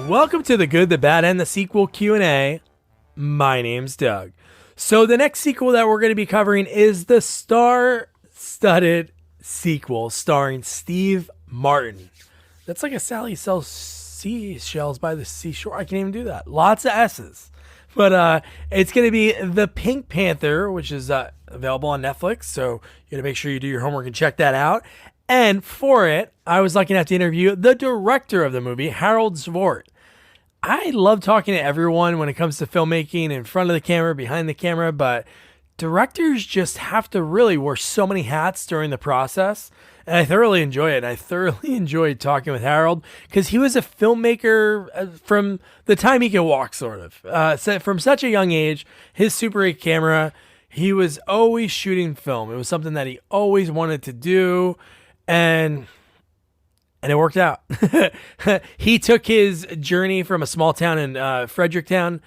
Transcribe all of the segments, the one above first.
Welcome to the Good, the Bad, and the Sequel Q&A. My name's Doug. So the next sequel that we're going to be covering is the star-studded sequel starring Steve Martin. That's like a Sally sells seashells by the seashore. I can't even do that. Lots of S's. But it's going to be the Pink Panther, which is available on Netflix. So you got to make sure you do your homework and check that out. And for it, I was lucky enough to interview the director of the movie, Harald Zwart. I love talking to everyone when it comes to filmmaking in front of the camera, behind the camera, but directors just have to really wear so many hats during the process. And I thoroughly enjoy it. I thoroughly enjoyed talking with Harald because he was a filmmaker from the time he could walk, sort of. From such a young age, his Super 8 camera, he was always shooting film. It was something that he always wanted to do. And it worked out. He took his journey from a small town in Fredrikstad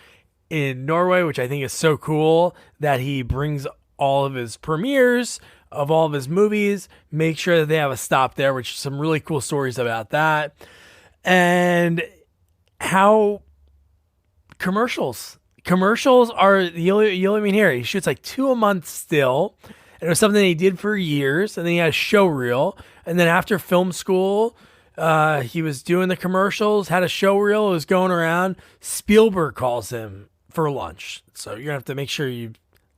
in Norway, which I think is so cool that he brings all of his premieres of all of his movies, make sure that they have a stop there, which is some really cool stories about that. And how commercials are, you'll even hear, he shoots like 2 a month still. And it was something that he did for years. And then he had a show reel. And then after film school, he was doing the commercials, had a show reel, it was going around. Spielberg calls him for lunch. So you're going to have to make sure you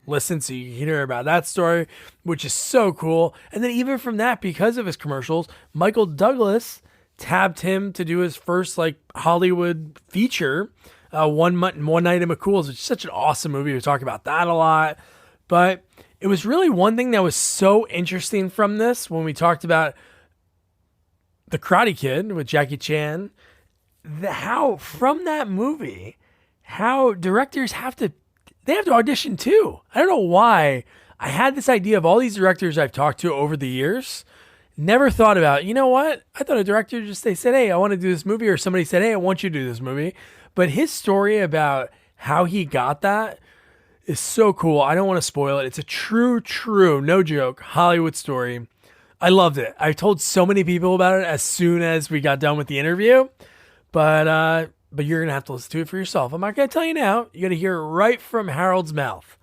listen so you can hear about that story, which is so cool. And then even from that, because of his commercials, Michael Douglas tabbed him to do his first like Hollywood feature, One Night in McCool's, which is such an awesome movie. We talk about that a lot. But it was really one thing that was so interesting from this when we talked about The Karate Kid with Jackie Chan, how from that movie, how directors have to audition too. I don't know why. I had this idea of all these directors I've talked to over the years, never thought about, you know what? I thought a director they said, hey, I want to do this movie, or somebody said, hey, I want you to do this movie. But his story about how he got that is so cool. I don't want to spoil it. It's a true, no joke, Hollywood story. I loved it. I told so many people about it as soon as we got done with the interview, but you're going to have to listen to it for yourself. I'm not going to tell you now. You got to hear it right from Harold's mouth.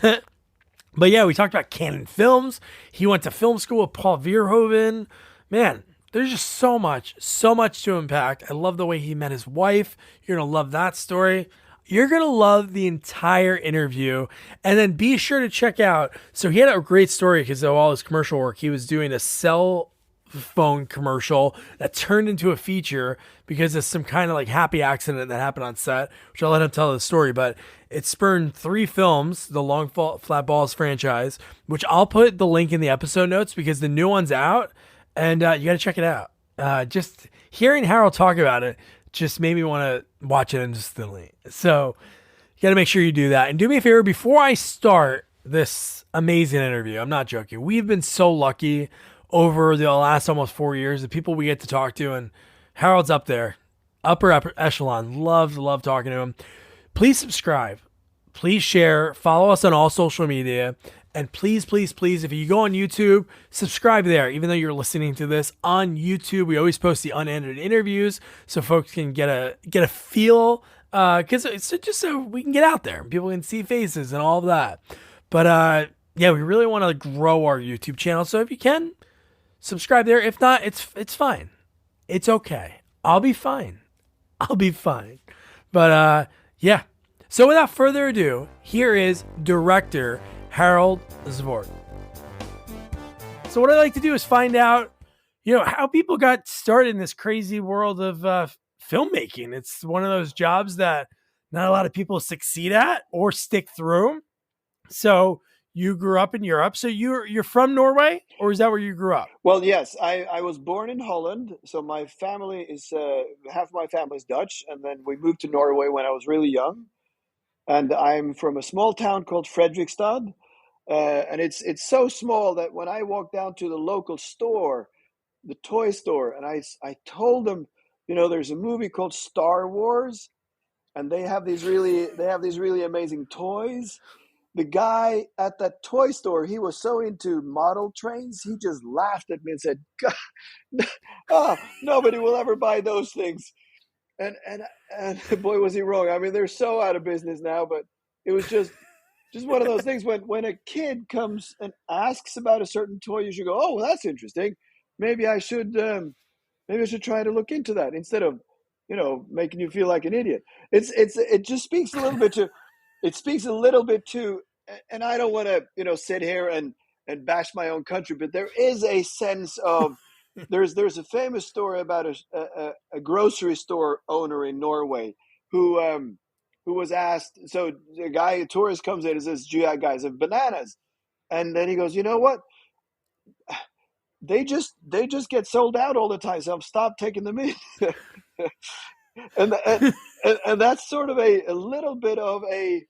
But yeah, we talked about Canon Films. He went to film school with Paul Verhoeven. Man, there's just so much to unpack. I love the way he met his wife. You're going to love that story. You're going to love the entire interview. And then be sure to check out. So he had a great story because of all his commercial work. He was doing a cell phone commercial that turned into a feature because of some kind of like happy accident that happened on set, which I'll let him tell the story. But it spurned 3 films, the Long Flat Balls franchise, which I'll put the link in the episode notes because the new one's out and you got to check it out. Just hearing Harold talk about it just made me want to watch it instantly. So you got to make sure you do that. And do me a favor, before I start this amazing interview, I'm not joking. We've been so lucky over the last almost 4 years, the people we get to talk to, and Harold's up there, upper echelon. Love talking to him. Please subscribe. Please share. Follow us on all social media. And please, if you go on YouTube, subscribe there. Even though you're listening to this on YouTube, we always post the unedited interviews so folks can get a feel, because it's just so we can get out there and people can see faces and all of that. But yeah, we really want to grow our YouTube channel. So if you can, subscribe there. If not, it's fine. It's okay. I'll be fine. But yeah. So without further ado, here is director Harald Zwart. So what I like to do is find out, how people got started in this crazy world of filmmaking. It's one of those jobs that not a lot of people succeed at or stick through. So you grew up in Europe. So you're from Norway, or is that where you grew up? Well, yes, I was born in Holland. So my family is, half my family is Dutch. And then we moved to Norway when I was really young. And I'm from a small town called Fredrikstad. And it's so small that when I walk down to the local store, the toy store, and I told them, there's a movie called Star Wars, and they have these really amazing toys. The guy at that toy store, he was so into model trains, he just laughed at me and said, God, nobody will ever buy those things. and and boy was he wrong. I mean, they're so out of business now, but it was just one of those things when a kid comes and asks about a certain toy, you should go, oh, well, that's interesting. Maybe I should maybe I should try to look into that instead of, making you feel like an idiot. It just speaks a little bit to, it speaks a little bit to, and I don't want to, sit here and bash my own country, but there is a sense of, there's a famous story about a grocery store owner in Norway who was asked. So a tourist comes in and says, "Do you guys have bananas?" And then he goes, "You know what? They just get sold out all the time, so I've stopped taking them in." and, and and that's sort of a little bit of a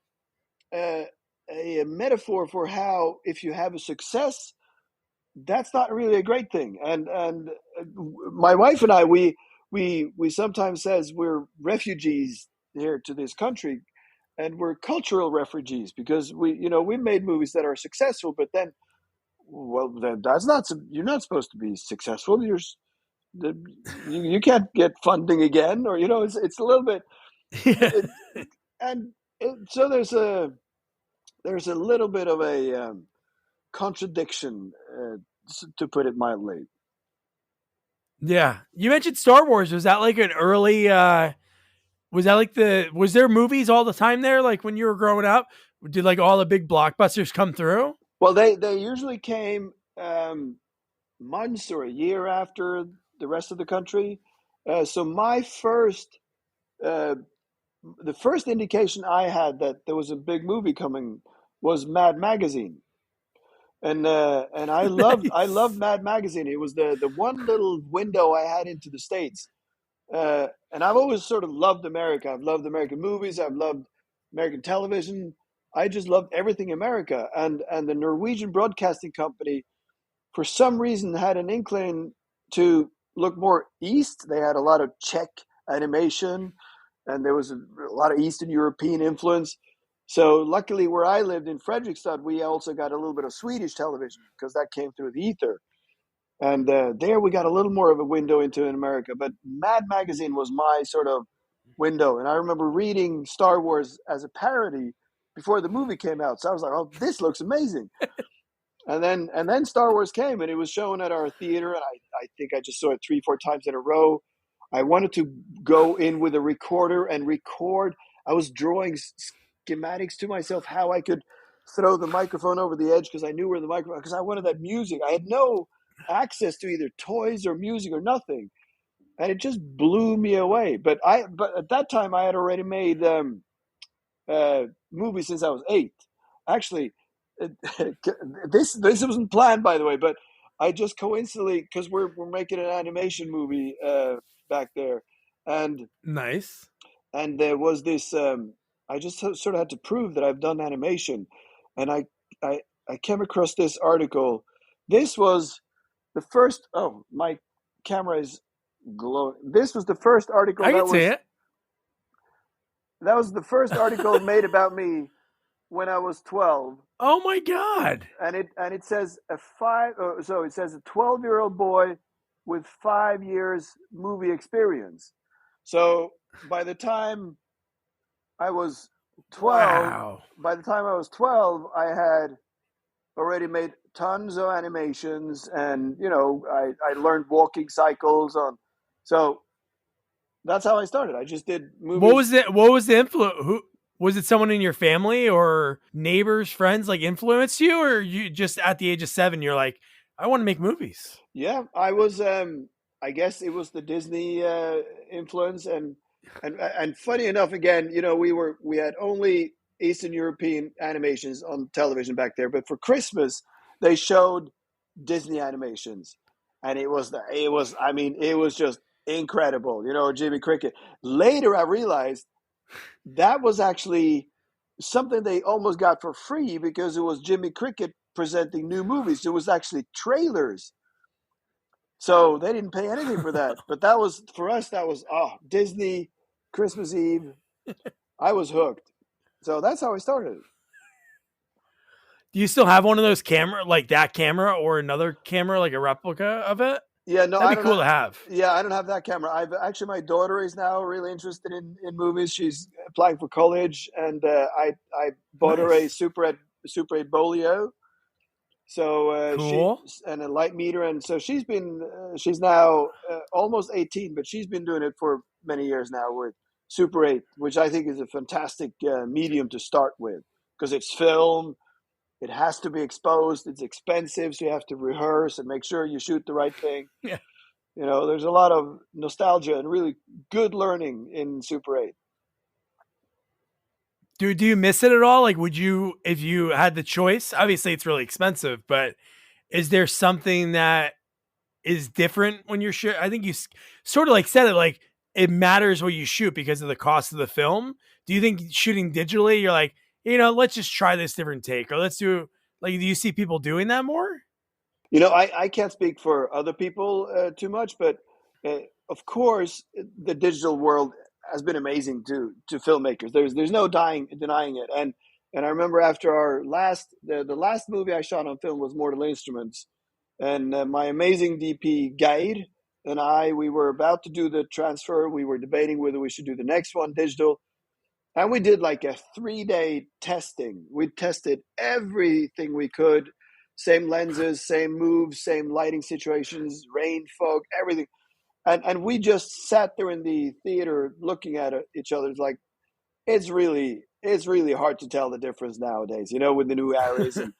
a metaphor for how, if you have a success, that's not really a great thing. And my wife and I, we sometimes says we're refugees here to this country, and we're cultural refugees because we made movies that are successful, but then, well, that's not, you're not supposed to be successful. You can't get funding again, or it's a little bit, Yeah. it, and so there's a little bit of a contradiction, to put it mildly. Yeah. You mentioned Star Wars. Was that like an early was that like was there movies all the time there like when you were growing up? Did like all the big blockbusters come through? Well, they usually came months or a year after the rest of the country. So uh, the first indication I had that there was a big movie coming was Mad Magazine, and I loved Nice. Mad Magazine. It was the one little window I had into the States, and I've always sort of loved America. I've loved American movies. I've loved American television. I just loved everything America, and the Norwegian Broadcasting Company, for some reason, had an inkling to look more east. They had a lot of Czech animation, and there was a lot of Eastern European influence. So luckily, where I lived in Fredrikstad, we also got a little bit of Swedish television because that came through the ether. And there we got a little more of a window into in America. But Mad Magazine was my sort of window. And I remember reading Star Wars as a parody before the movie came out. So I was like, oh, this looks amazing. And then Star Wars came, and it was shown at our theater, and I think I just saw it 3 4 times in a row. I wanted to go in with a recorder and record. I was drawing schematics to myself how I could throw the microphone over the edge because I knew where the microphone, because I wanted that music. I had no access to either toys or music or nothing, and it just blew me away. But at that time I had already made uh, movies since I was 8. Actually, this wasn't planned, by the way, but I just coincidentally, because we're making an animation movie back there, and Nice. there was this. I just sort of had to prove that I've done animation, and I I came across this article. This was the first. Oh, my camera is glowing. This was the first article I can see it. that was the first article made about me when I was 12, Oh my god. and it says it says a 12-year-old boy with 5 years movie experience. So by the time I was 12, Wow. I had already made tons of animations, and I learned walking cycles on. So that's how I started. I just did What movies. was it? What was the influence? Who was it? Someone in your family or neighbors, friends, like influenced you, or you just at the age of 7, you're like, I want to make movies. Yeah, I was. I guess it was the Disney influence, and funny enough, again, we had only Eastern European animations on television back there, but for Christmas they showed Disney animations, and I mean, it was just incredible. Jimmy Cricket. Later, I realized that was actually something they almost got for free because it was Jimmy Cricket presenting new movies. It was actually trailers, so they didn't pay anything for that. But that was, for us, that was, Disney, Christmas Eve. I was hooked. So that's how I started. Do you still have one of those camera, like that camera, or another camera, like a replica of it? Yeah, no, That'd I be don't cool have. to have. Yeah, I don't have that camera. I've actually my daughter is now really interested in movies. She's applying for college, and I bought her a Nice. Super 8 Bolio. So she Cool. and a light meter, and so she's now almost 18, but she's been doing it for many years now with Super 8, which I think is a fantastic medium to start with because it's film. It has to be exposed. It's expensive, so you have to rehearse and make sure you shoot the right thing. Yeah. There's a lot of nostalgia and really good learning in Super 8. Do you miss it at all? Like, would you, if you had the choice? Obviously, it's really expensive, but is there something that is different when you're shooting? I think you sort of like said it, like it matters what you shoot because of the cost of the film. Do you think shooting digitally, you're like, let's just try this different take, or let's do like, do you see people doing that more? I can't speak for other people too much, but uh, of course, the digital world has been amazing to filmmakers. There's no denying it. And I remember after the last movie I shot on film was Mortal Instruments, and my amazing DP Guide and we were about to do the transfer. We were debating whether we should do the next one digital, and we did like a 3-day testing. We tested everything we could, same lenses, same moves, same lighting situations, rain, fog, everything. And we just sat there in the theater looking at each other. It's like, it's really hard to tell the difference nowadays, with the new Aries. And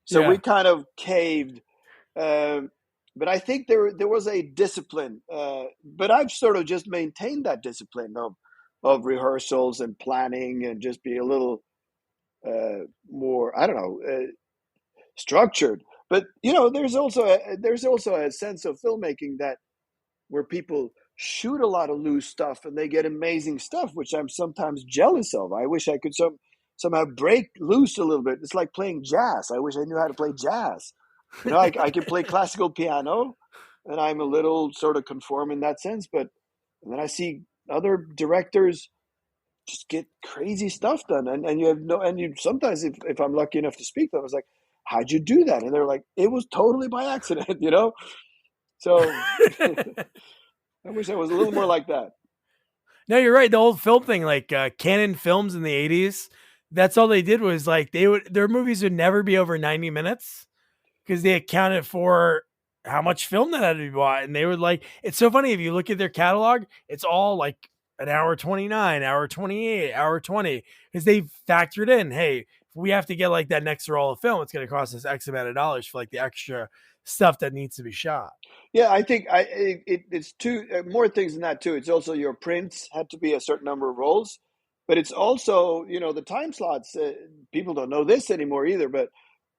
so we Yeah. kind of caved. Um, but I think there was a discipline. But I've sort of just maintained that discipline of rehearsals and planning and just be a little more, I don't know, structured. But there's also a sense of filmmaking that where people shoot a lot of loose stuff and they get amazing stuff, which I'm sometimes jealous of. I wish I could somehow break loose a little bit. It's like playing jazz. I wish I knew how to play jazz. I can play classical piano, and I'm a little sort of conform in that sense. But and then I see other directors just get crazy stuff done, and you have no, and you sometimes if I'm lucky enough to speak to them, I was like, how'd you do that? And they're like, it was totally by accident. So I wish I was a little more like that. No, you're right. The old film thing, like Canon films in the '80s, that's all they did was like their movies would never be over 90 minutes because they accounted for how much film that had to be bought. And they would like, it's so funny if you look at their catalog, it's all like an hour 29, hour 28, hour 20, because they factored in, hey, if we have to get like that next roll of film, it's going to cost us X amount of dollars for like the extra stuff that needs to be shot. Yeah, I think it's two more things than that too. It's also your prints had to be a certain number of rolls, but it's also the time slots. People don't know this anymore either, but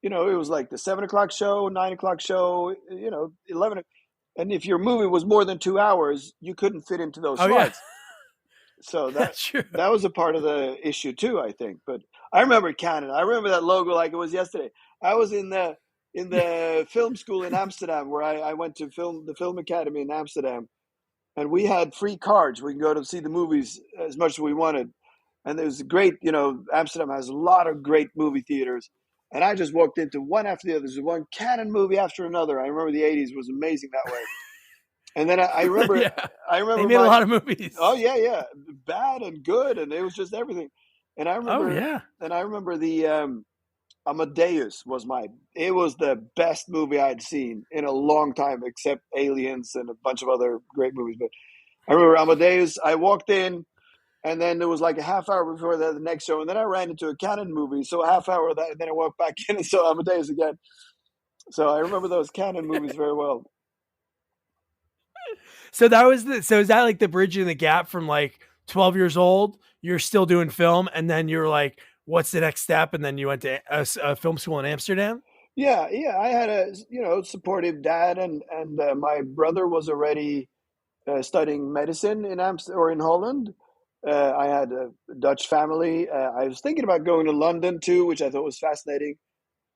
it was like the 7 o'clock show, 9 o'clock show, 11, and if your movie was more than 2 hours, you couldn't fit into those Oh, yeah. slots. So that That's true. that was a part of the issue too, I think. But I remember Canon. I remember that logo like it was yesterday. I was in the film school in Amsterdam where I went to the film academy in Amsterdam, and we had free cards. We can go to see the movies as much as we wanted, and it was great. Amsterdam has a lot of great movie theaters, and I just walked into one after the other. There's one Canon movie after another. I remember the '80s was amazing that way. And then I remember, Yeah. I They remember made a my lot of oh movies. yeah, yeah, bad and good, and it was just everything. And I Oh, remember, yeah. and I remember the Amadeus it was the best movie I'd seen in a long time, except Aliens and a bunch of other great movies. But I remember Amadeus. I walked in, and then there was like a half hour before the next show, and then I ran into a Canon movie, so a half hour of that, and then I walked back in and saw Amadeus again. So I remember those Canon movies very well. So that was so is that like the bridge in the gap from like 12 years old, you're still doing film, and then you're like, what's the next step? And then you went to a film school in Amsterdam? Yeah, yeah. I had a supportive dad, and my brother was already studying medicine in Amsterdam or in Holland. I had a Dutch family. I was thinking about going to London too, which I thought was fascinating.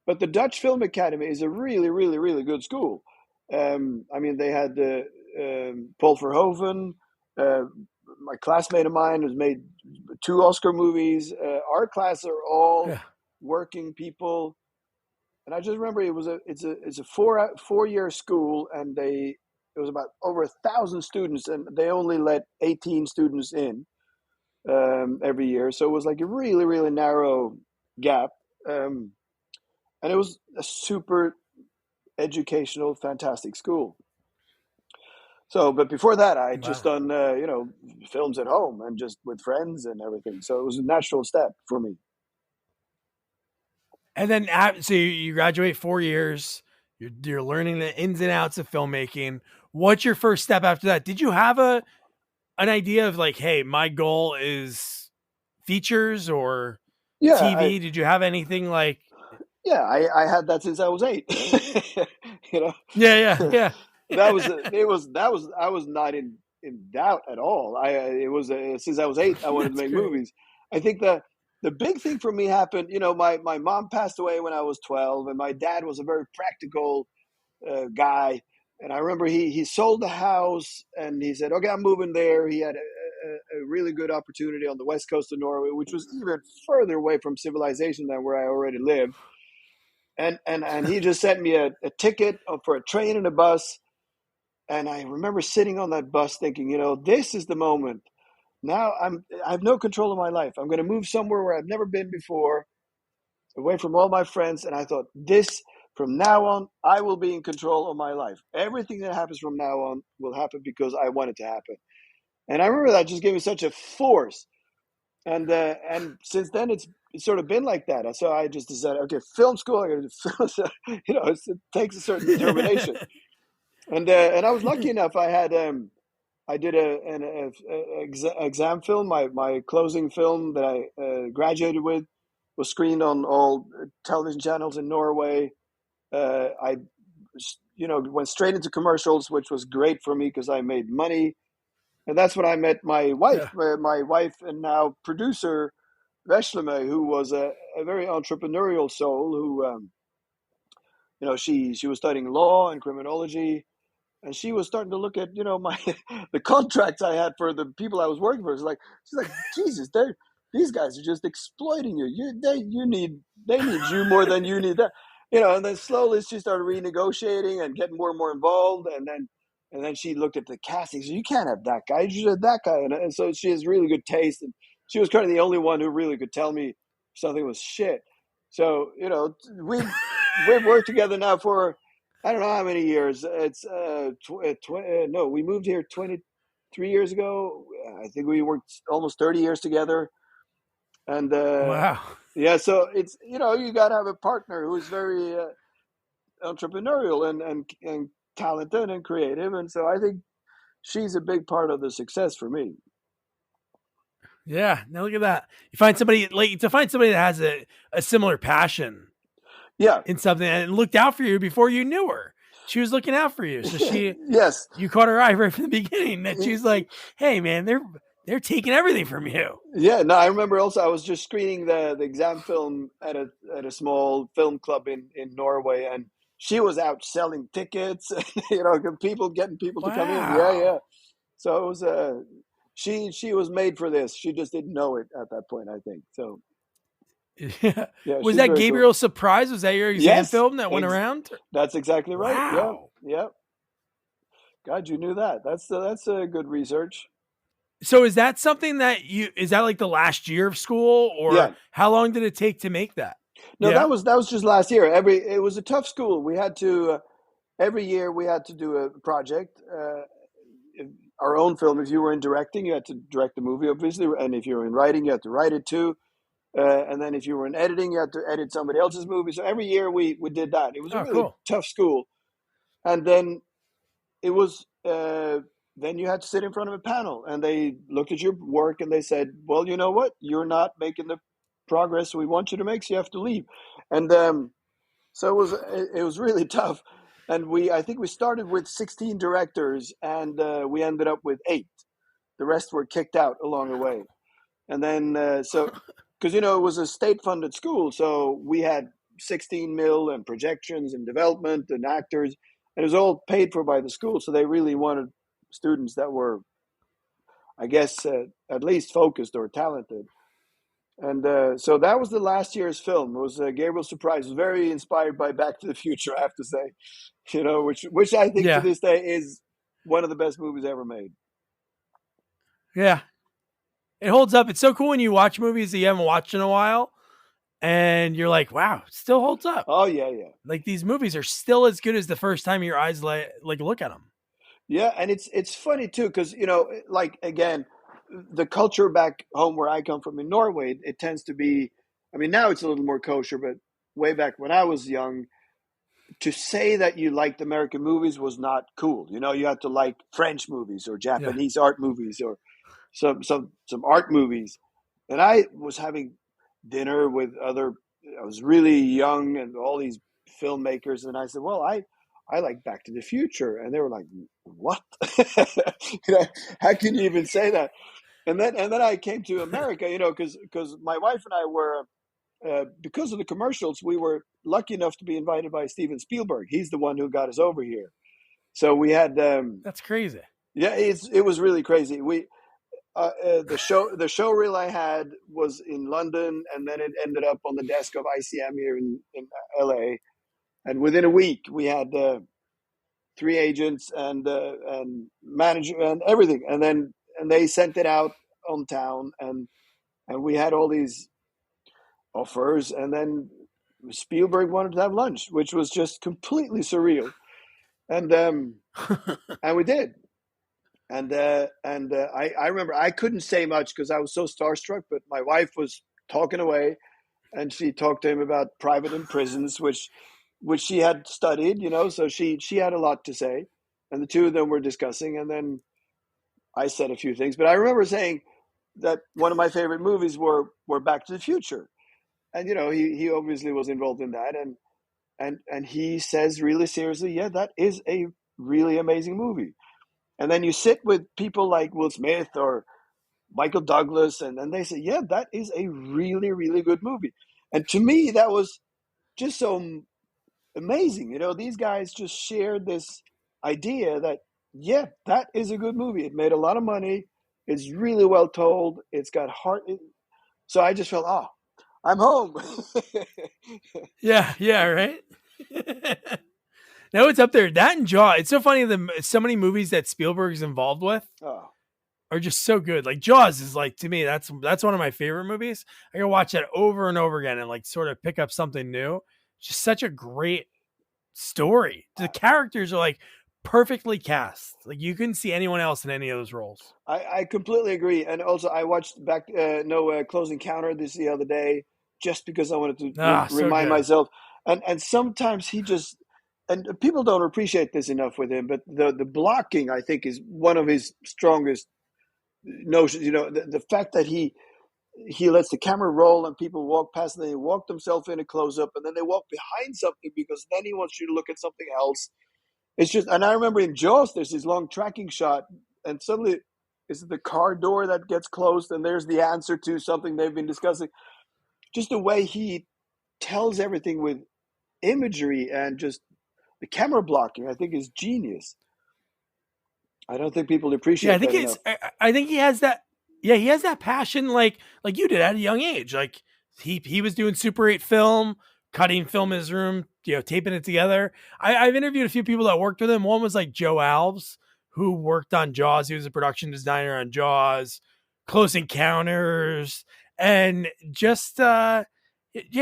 But the Dutch Film Academy is a really, really, really good school. I mean, they had Paul Verhoeven. Uh, my classmate of mine has made 2 Oscar movies. Our class are all Yeah. working people, and I just remember it's a 4-year school, and it was about over 1,000 students, and they only let 18 students in every year. So it was like a really, really narrow gap. Um, and it was a super educational, fantastic school. So, but before that, I had just Wow. done, films at home and just with friends and everything. So it was a natural step for me. And then, so you graduate 4 years. You're learning the ins and outs of filmmaking. What's your first step after that? Did you have an idea of like, hey, my goal is features or Yeah, TV? Did you have anything like? I had that since I was 8. you know, Yeah, yeah, that was yeah. it was that was I was not in doubt at all. I it was since I was 8, I wanted to That's make great. movies. I think the big thing for me happened. My mom passed away when I was 12, and my dad was a very practical guy. And I remember he sold the house and he said, "Okay, I'm moving there." He had a really good opportunity on the west coast of Norway, which was even further away from civilization than where I already lived. And he just sent me a ticket for a train and a bus. And I remember sitting on that bus thinking, this is the moment. Now I have no control of my life. I'm going to move somewhere where I've never been before, away from all my friends. And I thought, this from now on, I will be in control of my life. Everything that happens from now on will happen because I want it to happen. And I remember that just gave me such a force. And since then it's sort of been like that. So I just decided, okay, film school. I got to film. It takes a certain determination. And I was lucky enough. I did exam film. My closing film that I graduated with was screened on all television channels in Norway. I went straight into commercials, which was great for me because I made money. And that's when I met Yeah. my wife and now producer Veshleme, who was a very entrepreneurial soul. Who she was studying law and criminology, and she was starting to look at my the contracts I had for the people I was working for. She's like, Jesus, these guys are just exploiting you. They need you more than you need that. And then slowly she started renegotiating and getting more and more involved, and then she looked at the casting. So you can't have that guy. You should have that guy. And so she has really good taste, and she was kind of the only one who really could tell me something was shit. So we've worked together now for I don't know how many years. It's no, we moved here 23 years ago. I think we worked almost 30 years together, and Wow. yeah. So it's you got to have a partner who's very entrepreneurial and talented and creative, and so I think she's a big part of the success for me. Yeah. Now look at that. You find somebody like to find somebody that has a similar passion Yeah. in something and looked out for you before you knew her. She was looking out for you. So Yes. you caught her eye right from the beginning that she's like, hey man, they're taking everything from you. Yeah, no, I remember also I was just screening the exam film at a small film club in Norway, and she was out selling tickets, getting people to come in. Yeah, Wow. yeah. So it was she was made for this. She just didn't know it at that point, I think. So Yeah. yeah, Was she's that very cool. Gabriel's Surprise? Was that your exam Yes, film that went around? that's exactly right. Yeah, Wow. yeah. God, you knew that. That's a good research. So is that something that is that like the last year of school or Yeah. how long did it take to make that? No, Yeah. that was just last year. It was a tough school. We had to every year we had to do a project. Our own film. If you were in directing, you had to direct the movie, obviously, and if you were in writing, you had to write it too. And then if you were in editing, you had to edit somebody else's movie. So every year we did that. It was a Oh, really cool. tough school, and then it was. Then you had to sit in front of a panel, and they looked at your work and they said, "Well, you know what? You're not making the progress we want you to make, so you have to leave." And so it was really tough. And I think we started with 16 directors, and we ended up with 8. The rest were kicked out along the way. And then because it was a state-funded school, so we had 16 mil and projections and development and actors, and it was all paid for by the school. So they really wanted students that were, I guess, at least focused or talented. And so that was the last year's film. It was Gabriel's Surprise. It was very inspired by Back to the Future, I have to say. Which I think to Yeah. this day is one of the best movies ever made. Yeah, it holds up. It's so cool when you watch movies that you haven't watched in a while, and you're like, wow, it still holds up. Oh yeah, yeah. Like these movies are still as good as the first time your eyes like look at them. Yeah, and it's funny too because like again, the culture back home where I come from in Norway, it tends to be. I mean, now it's a little more kosher, but way back when I was young, to say that you liked American movies was not cool. You had to like French movies or Yeah. Japanese art movies or some art movies. And I was having dinner with other. I was really young and all these filmmakers, and I said, "Well, I like Back to the Future," and they were like, "What? How can you even say that?" And then I came to America, because my wife and I were because of the commercials, we were lucky enough to be invited by Steven Spielberg. He's the one who got us over here. So we had, That's crazy. yeah, it was really crazy. The show reel I had was in London, and then it ended up on the desk of ICM here in LA. And within a week, we had three agents and manager and everything, and they sent it out on town, and we had all these offers, and then Spielberg wanted to have lunch, which was just completely surreal, and and we did, and I remember I couldn't say much because I was so starstruck, but my wife was talking away, and she talked to him about private in prisons, which she had studied, so she had a lot to say, and the two of them were discussing, and then I said a few things, but I remember saying that one of my favorite movies were Back to the Future, and he obviously was involved in that, and he says really seriously, yeah, that is a really amazing movie. And then you sit with people like Will Smith or Michael Douglas, and then they say, yeah, that is a really, really good movie. And to me, that was just so amazing. These guys just shared this idea that, yeah, that is a good movie. It made a lot of money. It's really well told. It's got heart. So I just felt, I'm home. Yeah, yeah, right. No, it's up there. That and Jaw. It's so funny that so many movies that Spielberg's involved with Oh, are just so good. Like Jaws is like, to me, that's one of my favorite movies. I can watch that over and over again and like sort of pick up something new. Just such a great story. The characters are like perfectly cast. Like you couldn't see anyone else in any of those roles. I completely agree. And also, I watched Close Encounter this the other day just because I wanted to Ah, so remind good. myself. And sometimes he just, and people don't appreciate this enough with him, but the blocking, I think, is one of his strongest notions. The fact that he lets the camera roll and people walk past and they walk themselves in a close up and then they walk behind something because then he wants you to look at something else. It's just, and I remember in Jaws, there's this long tracking shot, and suddenly it's the car door that gets closed, and there's the answer to something they've been discussing. Just the way he tells everything with imagery and just the camera blocking, I think, is genius. I don't think people Yeah, I appreciate think that it's. enough. I think he has that. Yeah, he has that passion, like you did at a young age. Like he was doing Super 8 film, cutting film in his room, taping it together. I've interviewed a few people that worked with him. One was like Joe Alves, who worked on Jaws. He was a production designer on Jaws, Close Encounters, and just yeah,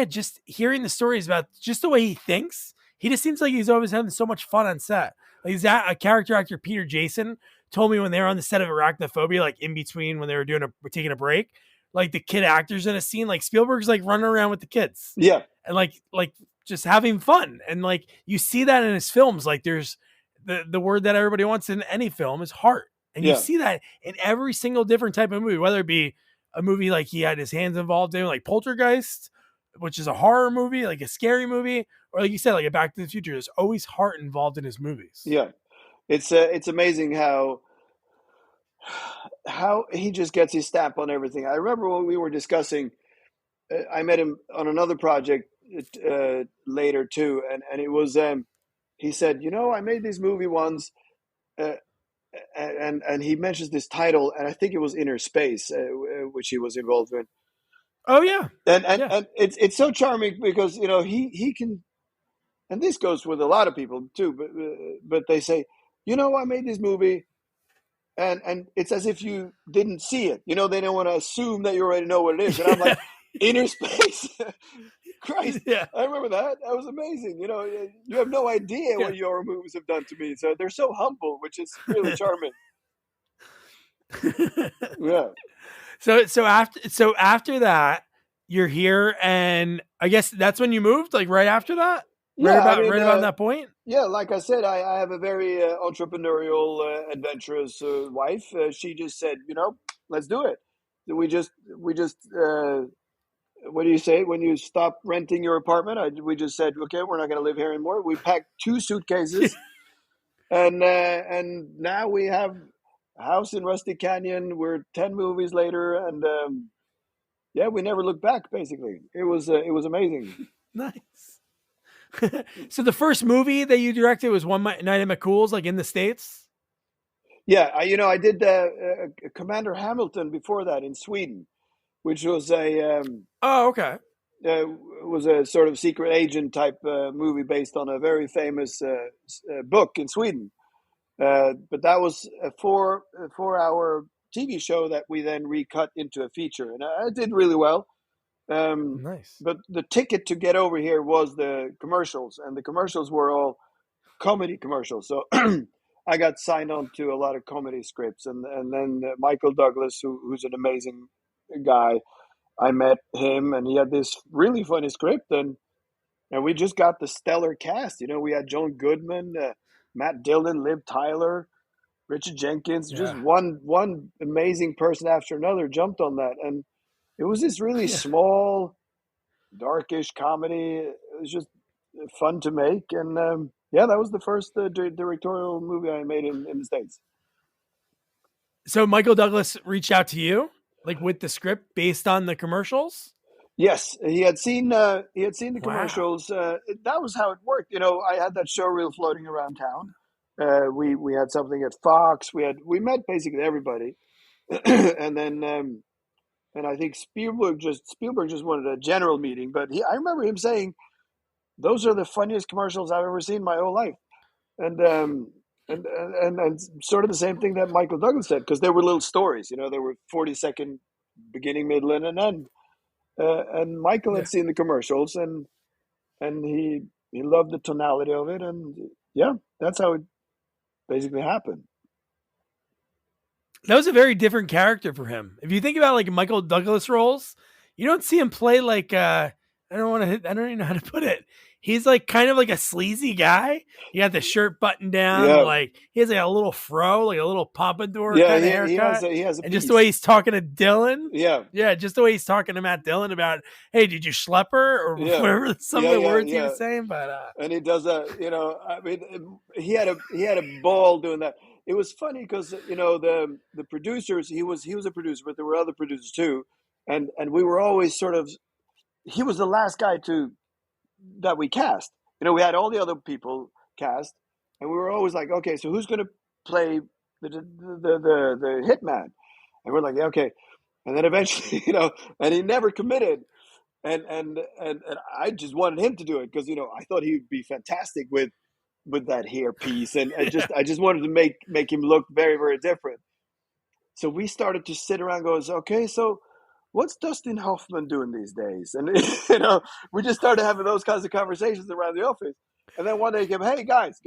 just hearing the stories about just the way he thinks. He just seems like he's always having so much fun on set. Like he's a character actor, Peter Jason, told me when they were on the set of Arachnophobia, like in between when they were taking a break, like the kid actors in a scene, like Spielberg's like running around with the kids Yeah, and like just having fun. And like you see that in his films. Like there's the word that everybody wants in any film is heart. And you yeah, see that in every single different type of movie, whether it be a movie like he had his hands involved in, like Poltergeist, which is a horror movie, like a scary movie, or like you said, like a Back to the Future. There's always heart involved in his movies. yeah. It's amazing how he just gets his stamp on everything. I remember when we were discussing. I met him on another project later too, and it was. He said, I made this movie once, uh, and he mentions this title, and I think it was Inner Space, which he was involved in. Oh yeah, And yeah, and it's so charming because he can, and this goes with a lot of people too, but they say I made this movie, and it's as if you didn't see it. They don't want to assume that you already know what it is. And I'm like, Yeah. inner space. Christ, Yeah. I remember that. That was amazing. You have no idea Yeah. what your movies have done to me. So they're so humble, which is really charming. Yeah. So after that, you're here, and I guess that's when you moved, like right after that, right Yeah, I about mean, right about that point. yeah, like I said, I have a very entrepreneurial, adventurous wife. She just said, let's do it. We just, what do you say when you stop renting your apartment? We just said, okay, we're not going to live here anymore. We packed 2 suitcases, and now we have a house in Rusty Canyon. We're 10 movies later, and yeah, we never looked back. Basically, it was amazing. Nice. So the first movie that you directed was One Night at McCool's, like in the States. Yeah, I did Commander Hamilton before that in Sweden, which Oh, okay. was a sort of secret agent type movie based on a very famous book in Sweden. But that was a 4 hour TV show that we then recut into a feature, and I did really well. Um, Nice. but the ticket to get over here was the commercials, and the commercials were all comedy commercials. So I got signed on to a lot of comedy scripts, and then Michael Douglas, who's an amazing guy, I met him, and he had this really funny script, and we just got the stellar cast. We had John Goodman, Matt Dillon, Liv Tyler, Richard Jenkins. Just Yeah. one amazing person after another jumped on that, and it was this really Yeah. small, darkish comedy. It was just fun to make, and yeah, that was the first directorial movie I made in the States. So Michael Douglas reached out to you, like with the script based on the commercials. Yes, he had seen the Wow. commercials. That was how it worked. I had that show reel floating around town. We had something at Fox. We met basically everybody, and then and I think Spielberg just wanted a general meeting. But I remember him saying, "Those are the funniest commercials I've ever seen in my whole life." And and sort of the same thing that Michael Douglas said, because they were little stories. They were 40-second beginning, middle, and an end. And Michael Yeah. had seen the commercials, and he loved the tonality of it, and yeah, that's how it basically happened. That was a very different character for him. If you think about like Michael Douglas roles, you don't see him play like I don't even know how to put it. He's like kind of like a sleazy guy. He got the shirt buttoned down, Yeah, like he has like a little fro, like a little pompadour yeah, kind of he has haircut. a, he has a And just the way piece. he's talking to Dylan. Yeah, Yeah, just the way he's talking to Matt Dillon about, hey, did you schlep her? Or yeah, whatever some of yeah, the yeah, words he yeah. was saying. But And he does that. I mean, he had a ball doing that. It was funny because the producers, he was a producer, but there were other producers too, and we were always sort of, he was the last guy to that we cast. We had all the other people cast, and we were always like, okay, so who's going to play the hitman? And we're like, yeah, okay. And then eventually, and he never committed, and I just wanted him to do it because I thought he would be fantastic with that hair piece, and yeah, I just wanted to make him look very, very different. So we started to sit around and goes, okay, so what's Dustin Hoffman doing these days? And we just started having those kinds of conversations around the office. And then one day he came, hey guys,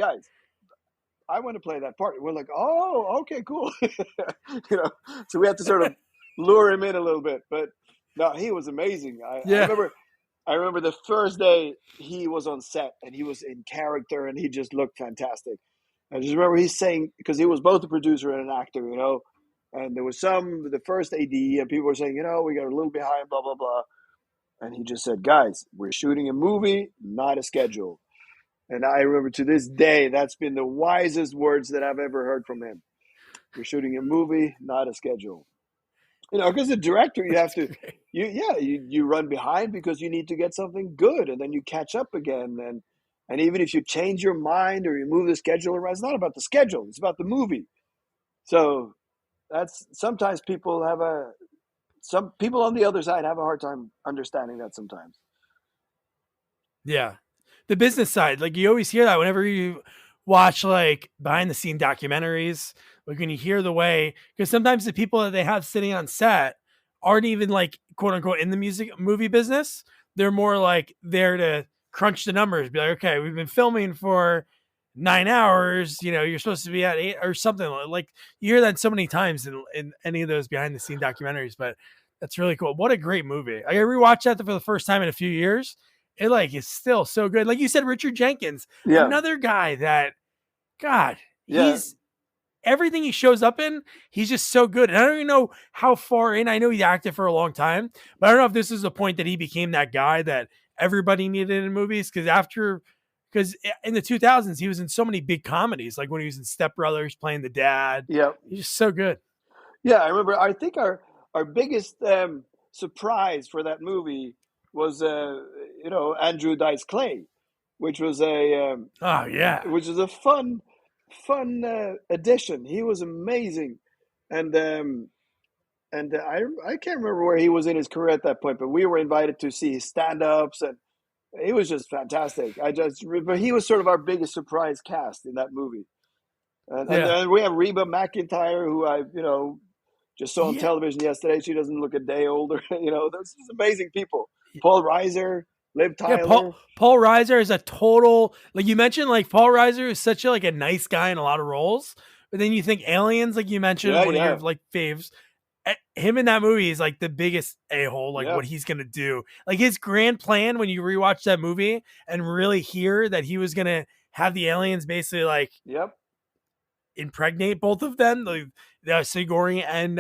I want to play that part. And we're like, oh, okay, cool. you know, so we had to sort of lure him in a little bit. But no, he was amazing. yeah, I remember the first day he was on set and he was in character and he just looked fantastic. I just remember he's saying, because he was both a producer and an actor, and there was the first AD, and people were saying, we got a little behind, blah, blah, blah. And he just said, guys, we're shooting a movie, not a schedule. And I remember to this day, that's been the wisest words that I've ever heard from him. We're shooting a movie, not a schedule. Because the director, you have that's to, great. you run behind because you need to get something good, and then you catch up again. And even if you change your mind or you move the schedule around, it's not about the schedule; it's about the movie. So that's sometimes some people on the other side have a hard time understanding that sometimes. Yeah. The business side, like you always hear that whenever you watch like behind the scene documentaries, like when you hear the way, because sometimes the people that they have sitting on set aren't even like quote unquote in the music movie business. They're more like there to crunch the numbers, be like, okay, we've been filming for 9 hours, you're supposed to be at 8 or something. Like you hear that so many times in any of those behind the scene documentaries, but that's really cool. What a great movie. I rewatched that for the first time in a few years. It like is still so good. Like you said, Richard Jenkins, Yeah, another guy that, God, yeah, he's everything he shows up in, he's just so good. And I don't even know how far in. I know he acted for a long time, but I don't know if this is the point that he became that guy that everybody needed in movies. Because in the 2000s, he was in so many big comedies, like when he was in Step Brothers playing the dad. yeah, He's just so good. yeah. I remember. I think our biggest surprise for that movie was Andrew Dice Clay, which was Oh, yeah. a fun addition. He was amazing, and I can't remember where he was in his career at that point, but we were invited to see his stand ups, and it was just fantastic. But he was sort of our biggest surprise cast in that movie. And Yeah. then we have Reba McEntire, who I just saw on Yeah. television yesterday. She doesn't look a day older. Those just amazing people. Paul Reiser, Liv Yeah, Paul Tyler. Paul Reiser is a total, like you mentioned, like Paul Reiser is such a nice guy in a lot of roles, but then you think Aliens, like you mentioned, Yeah, one of your yeah, like faves. Him in that movie is like the biggest a hole. Like yeah, what he's gonna do, like his grand plan when you rewatch that movie and really hear that he was gonna have the aliens basically like yep, impregnate both of them, like Sigourney and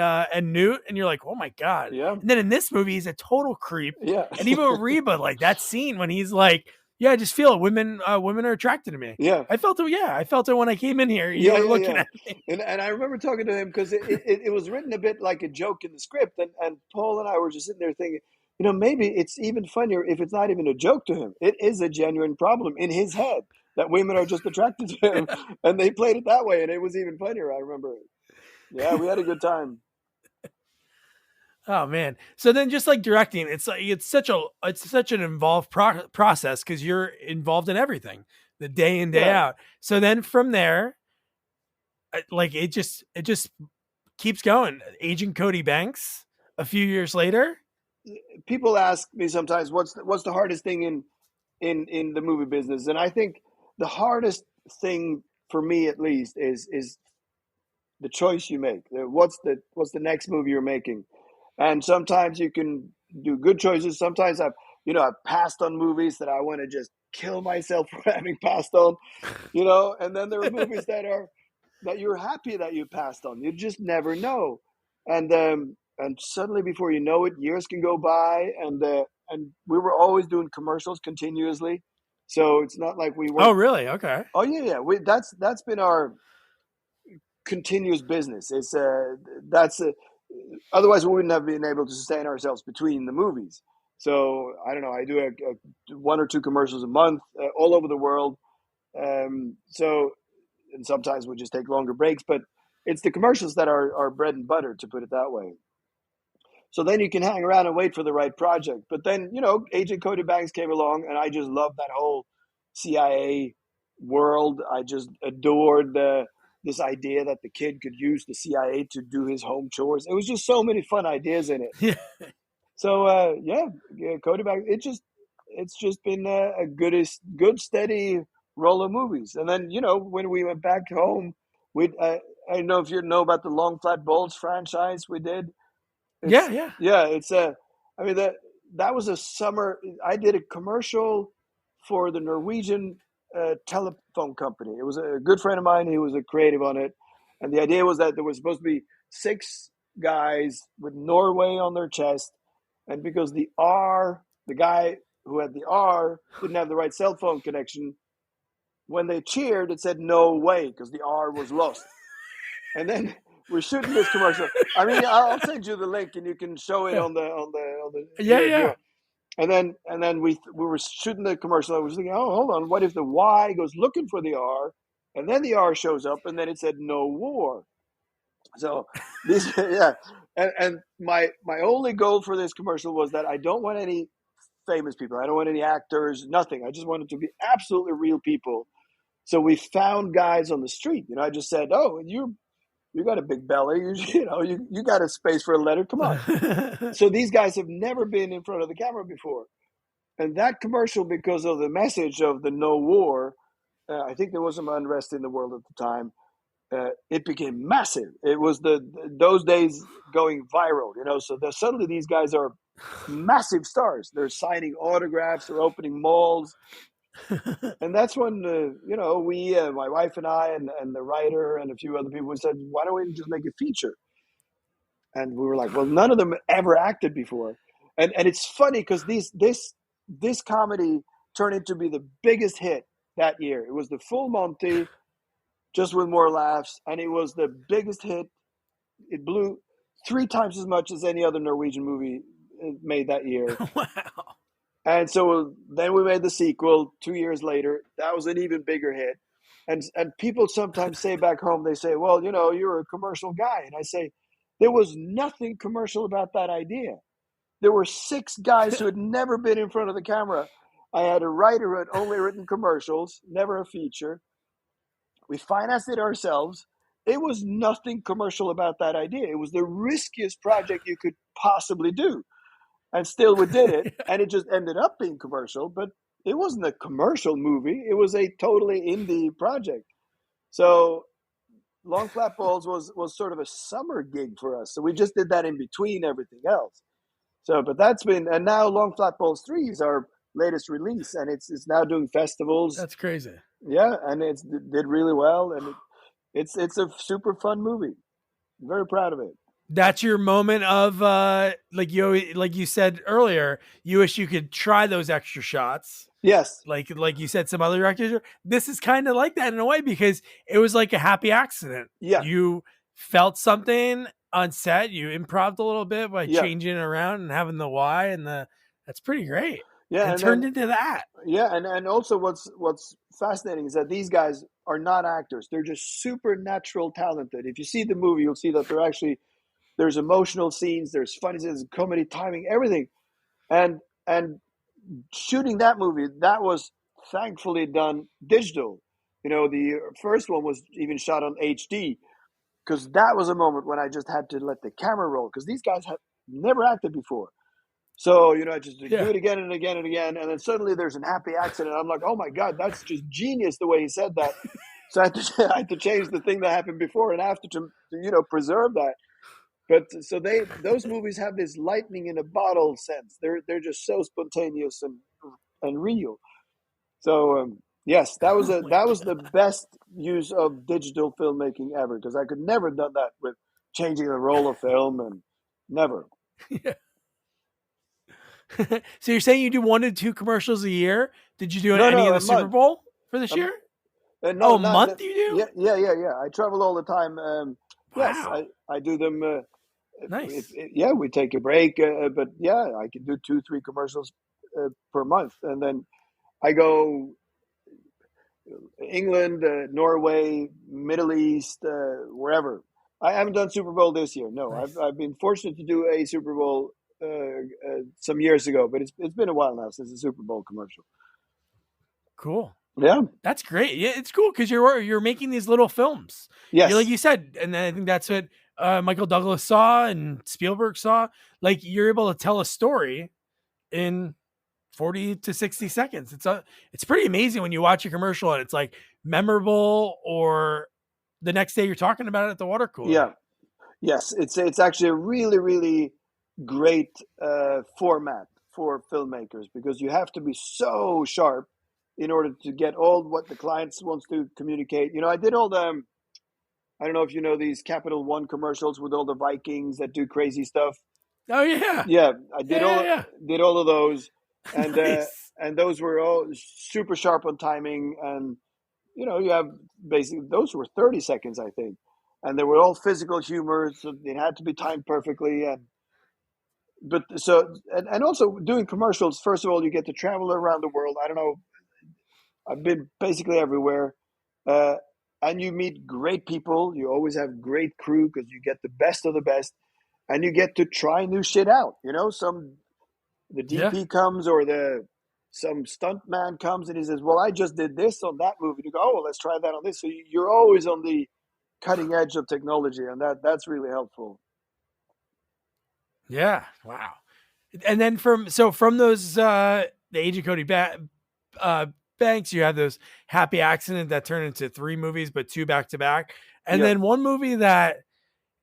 Newt, and you're like, oh my god. yeah, And then in this movie, he's a total creep. yeah, And even with Reba, like that scene when he's like, yeah, I just feel it. Women are attracted to me. yeah. I felt it. Yeah, I felt it when I came in here. You Yeah, were yeah, looking yeah. at me. And I remember talking to him because it was written a bit like a joke in the script. And Paul and I were just sitting there thinking, maybe it's even funnier if it's not even a joke to him. It is a genuine problem in his head that women are just attracted to him. And they played it that way. And it was even funnier. I remember. Yeah, we had a good time. Oh man. So then just like directing, it's like it's such an involved process because you're involved in everything, the day in day Yeah. out. So then from there, like it just keeps going. Agent Cody Banks a few years later. People ask me sometimes, what's the hardest thing in the movie business? And I think the hardest thing for me, at least, is the choice you make. What's the next movie you're making? And sometimes you can do good choices. Sometimes I've passed on movies that I want to just kill myself for having passed on. And then there are movies that you're happy that you passed on. You just never know. And suddenly, before you know it, years can go by, and we were always doing commercials continuously. So it's not like we Oh weren't. really? Okay. Oh yeah, yeah. That's been our continuous business. That's otherwise we wouldn't have been able to sustain ourselves between the movies. So I don't know. I do one or two commercials a month all over the world. So and sometimes we just take longer breaks, but it's the commercials that are our bread and butter, to put it that way. So then you can hang around and wait for the right project. But then Agent Cody Banks came along, and I just loved that whole CIA world. I just adored this idea that the kid could use the CIA to do his home chores. It was just so many fun ideas in it. Yeah. So yeah, Cody Banks. It's just been a good steady roll of movies. And then when we went back home, we I don't know if you know about the Long Flat Bulge franchise we did. Yeah. It's Yeah. yeah, it's I mean that was a summer. I did a commercial for the Norwegian telephone company. It was a good friend of mine. He was a creative on it, and the idea was that there was supposed to be 6 guys with Norway on their chest, and because the guy who had the R didn't have the right cell phone connection, when they cheered, it said no way because the R was lost. And then we're shooting this commercial. I mean, I'll send you the link, and you can show it Yeah. on the Yeah. here if you Yeah. want. And then we were shooting the commercial. I was thinking, oh, hold on, what if the Y goes looking for the R, and then the R shows up, and then it said no war. So these, yeah, and my only goal for this commercial was that I don't want any famous people. I don't want any actors, nothing. I just want it to be absolutely real people. So we found guys on the street. I just said, "Oh, you got a big belly. You got a space for a letter. Come on." So these guys have never been in front of the camera before, and that commercial, because of the message of the no war, I think there was some unrest in the world at the time. It became massive. It was those days going viral. So suddenly these guys are massive stars. They're signing autographs. They're opening malls. And that's when we, my wife and I, and the writer and a few other people, said, why don't we just make a feature? And we were like, well, none of them ever acted before. And it's funny because this comedy turned into be the biggest hit that year. It was the full Monty, just with more laughs, and it was the biggest hit. It blew 3 times as much as any other Norwegian movie made that year. Wow. And so then we made the sequel 2 years later. That was an even bigger hit. And people sometimes say back home, they say, well, you're a commercial guy. And I say, there was nothing commercial about that idea. There were 6 guys who had never been in front of the camera. I had a writer who had only written commercials, never a feature. We financed it ourselves. It was nothing commercial about that idea. It was the riskiest project you could possibly do. And still we did it, and it just ended up being commercial, but it wasn't a commercial movie. It was a totally indie project. So Long Flat Balls was sort of a summer gig for us. So we just did that in between everything else. So, but that's been, and now Long Flat Balls 3 is our latest release, and it's now doing festivals. That's crazy. Yeah, and it did really well, and it's a super fun movie. Very proud of it. That's your moment of like you said earlier, you wish you could try those extra shots. Yes. Like you said, some other directors. This is kind of like that in a way because it was like a happy accident. Yeah. You felt something on set. You improved a little bit by changing it around and having the why and that's pretty great. Yeah, and it turned into that. Yeah, and also what's fascinating is that these guys are not actors. They're just supernatural talented. If you see the movie, you'll see that there's emotional scenes, there's funny scenes, comedy, timing, everything. And shooting that movie, that was thankfully done digital. The first one was even shot on HD, because that was a moment when I just had to let the camera roll, because these guys had never acted before. So, I just do it again and again and again. And then suddenly there's an happy accident. I'm like, oh my God, that's just genius the way he said that. So I had to change the thing that happened before and after to preserve that. But so those movies have this lightning in a bottle sense. They're just so spontaneous and real. So yes, that was the best use of digital filmmaking ever, because I could never have done that with changing the roll of film, and never. Yeah. So you're saying you do 1 to 2 commercials a year? Did you do any of the Super Bowl for this year? No, a month you do? Yeah. I travel all the time. Wow. Yes, I do them. Nice. We take a break, but yeah, I can do 2-3 commercials per month, and then I go England, Norway, Middle East, wherever. I haven't done Super Bowl this year. No, Nice. I've been fortunate to do a Super Bowl some years ago, but it's been a while now since the Super Bowl commercial. Cool. Yeah, that's great. Yeah, it's cool because you're making these little films. Yes, like you said, and I think that's what Michael Douglas saw and Spielberg saw. Like you're able to tell a story in 40 to 60 seconds. It's pretty amazing when you watch a commercial and it's like memorable, or the next day you're talking about it at the water cooler. Yeah. Yes, it's actually a really, really great format for filmmakers, because you have to be so sharp in order to get all what the clients wants to communicate. I did all the, I don't know if you know these Capital One commercials with all the Vikings that do crazy stuff. Oh yeah. Yeah, I did did all of those, and nice. And those were all super sharp on timing, and you have basically, those were 30 seconds, I think. And they were all physical humor, so it had to be timed perfectly. And also doing commercials, first of all, you get to travel around the world. I don't know, I've been basically everywhere. And you meet great people. You always have great crew, because you get the best of the best. And you get to try new shit out. The DP comes, or the some stunt man comes and he says, "Well, I just did this on that movie." You go, "Oh, well, let's try that on this." So you're always on the cutting edge of technology, and that's really helpful. Yeah. Wow. And then from those the Age of Cody uh, Banks, you have those Happy Accident that turned into 3 movies, but 2 back to back, and Yep. then one movie that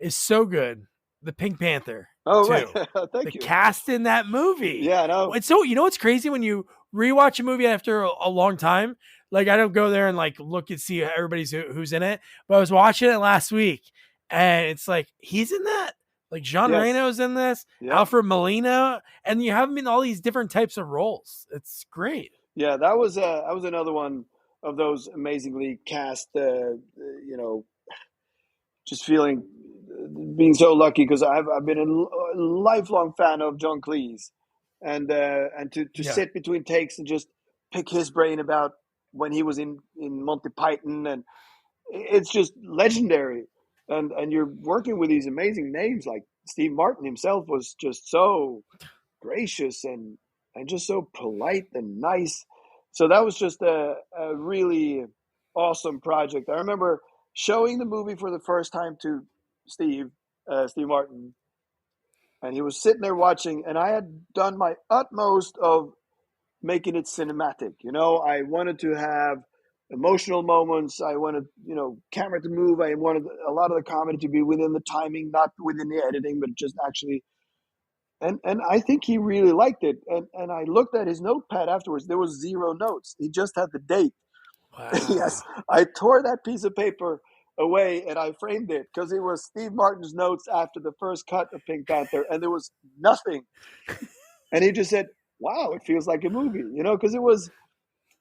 is so good, the Pink Panther Oh, right. 2. The Thank you. cast in that movie. Yeah, no. It's so, you know what's crazy when you rewatch a movie after a long time? Like, I don't go there and like look and see everybody's who's in it, but I was watching it last week and it's like he's in that. Like Jean Yes. Reno's in this, Yep. Alfred Molina, and you have him in all these different types of roles. It's great. Yeah, that was another one of those amazingly cast. You know, just feeling being so lucky because I've been a lifelong fan of John Cleese, and to Yeah. sit between takes and just pick his brain about when he was in Monty Python, and it's just legendary. And you're working with these amazing names like Steve Martin himself was just so gracious and just so polite and nice. So that was just a really awesome project. I remember showing the movie for the first time to Steve, Steve Martin, and he was sitting there watching, and I had done my utmost of making it cinematic. You know, I wanted to have emotional moments. I wanted, camera to move. I wanted a lot of the comedy to be within the timing, not within the editing, but just actually. And I think he really liked it. And I looked at his notepad afterwards. There was 0 notes. He just had the date. Wow. Yes, I tore that piece of paper away and I framed it because it was Steve Martin's notes after the first cut of Pink Panther, and there was nothing. And he just said, "Wow, it feels like a movie," because it was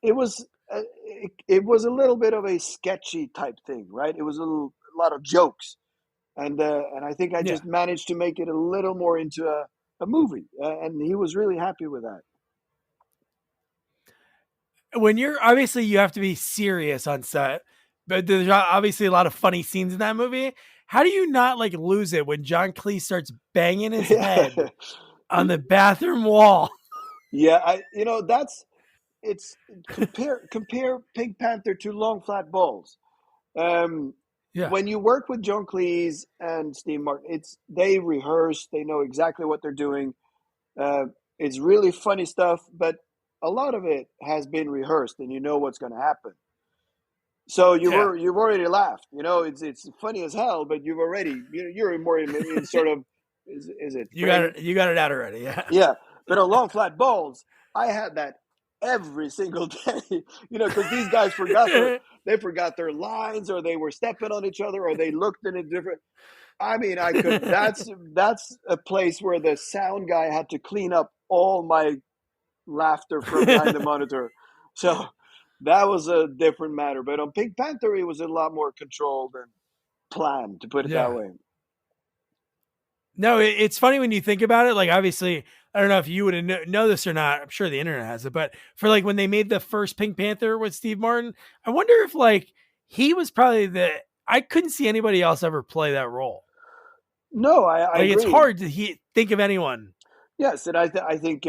a little bit of a sketchy type thing, right? It was a lot of jokes, and I think I Yeah. just managed to make it a little more into a movie, and he was really happy with that. When you're obviously you have to be serious on set, but there's obviously a lot of funny scenes in that movie. How do you not like lose it when John Cleese starts banging his head on the bathroom wall? Yeah, that's it's compare Pink Panther to Long Flat Balls. Um, Yeah. when you work with John Cleese and Steve Martin, they rehearse, they know exactly what they're doing. Uh, it's really funny stuff, but a lot of it has been rehearsed, and you know what's going to happen. So Yeah. you've already laughed. It's funny as hell, but you're more in sort of is it frame. You got it out already. Yeah. Yeah, but on Long Flat Balls, I had that every single day. Because these guys forgot their lines, or they were stepping on each other, or they looked in a different. I mean, I could. That's a place where the sound guy had to clean up all my laughter from behind the monitor. So that was a different matter. But on Pink Panther, it was a lot more controlled and planned, to put it that Yeah. way. No, it's funny when you think about it. Like, obviously, I don't know if you would know this or not. I'm sure the internet has it, but for like when they made the first Pink Panther with Steve Martin, I wonder if like he was probably I couldn't see anybody else ever play that role. No, I Like, it's agree. hard to think of anyone. Yes, and I think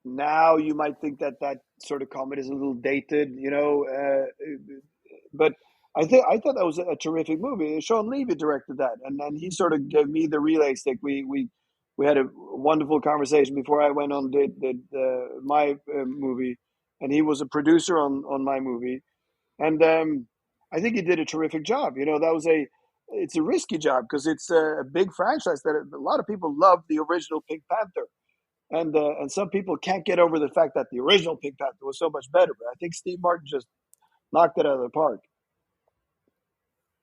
now you might think that sort of comedy is a little dated, but I thought that was a terrific movie. Sean Levy directed that, and he sort of gave me the relay stick. We had a wonderful conversation before I went on did my movie, and he was a producer on my movie, and I think he did a terrific job. It's a risky job because it's a big franchise that a lot of people love the original Pink Panther, and some people can't get over the fact that the original Pink Panther was so much better. But I think Steve Martin just knocked it out of the park.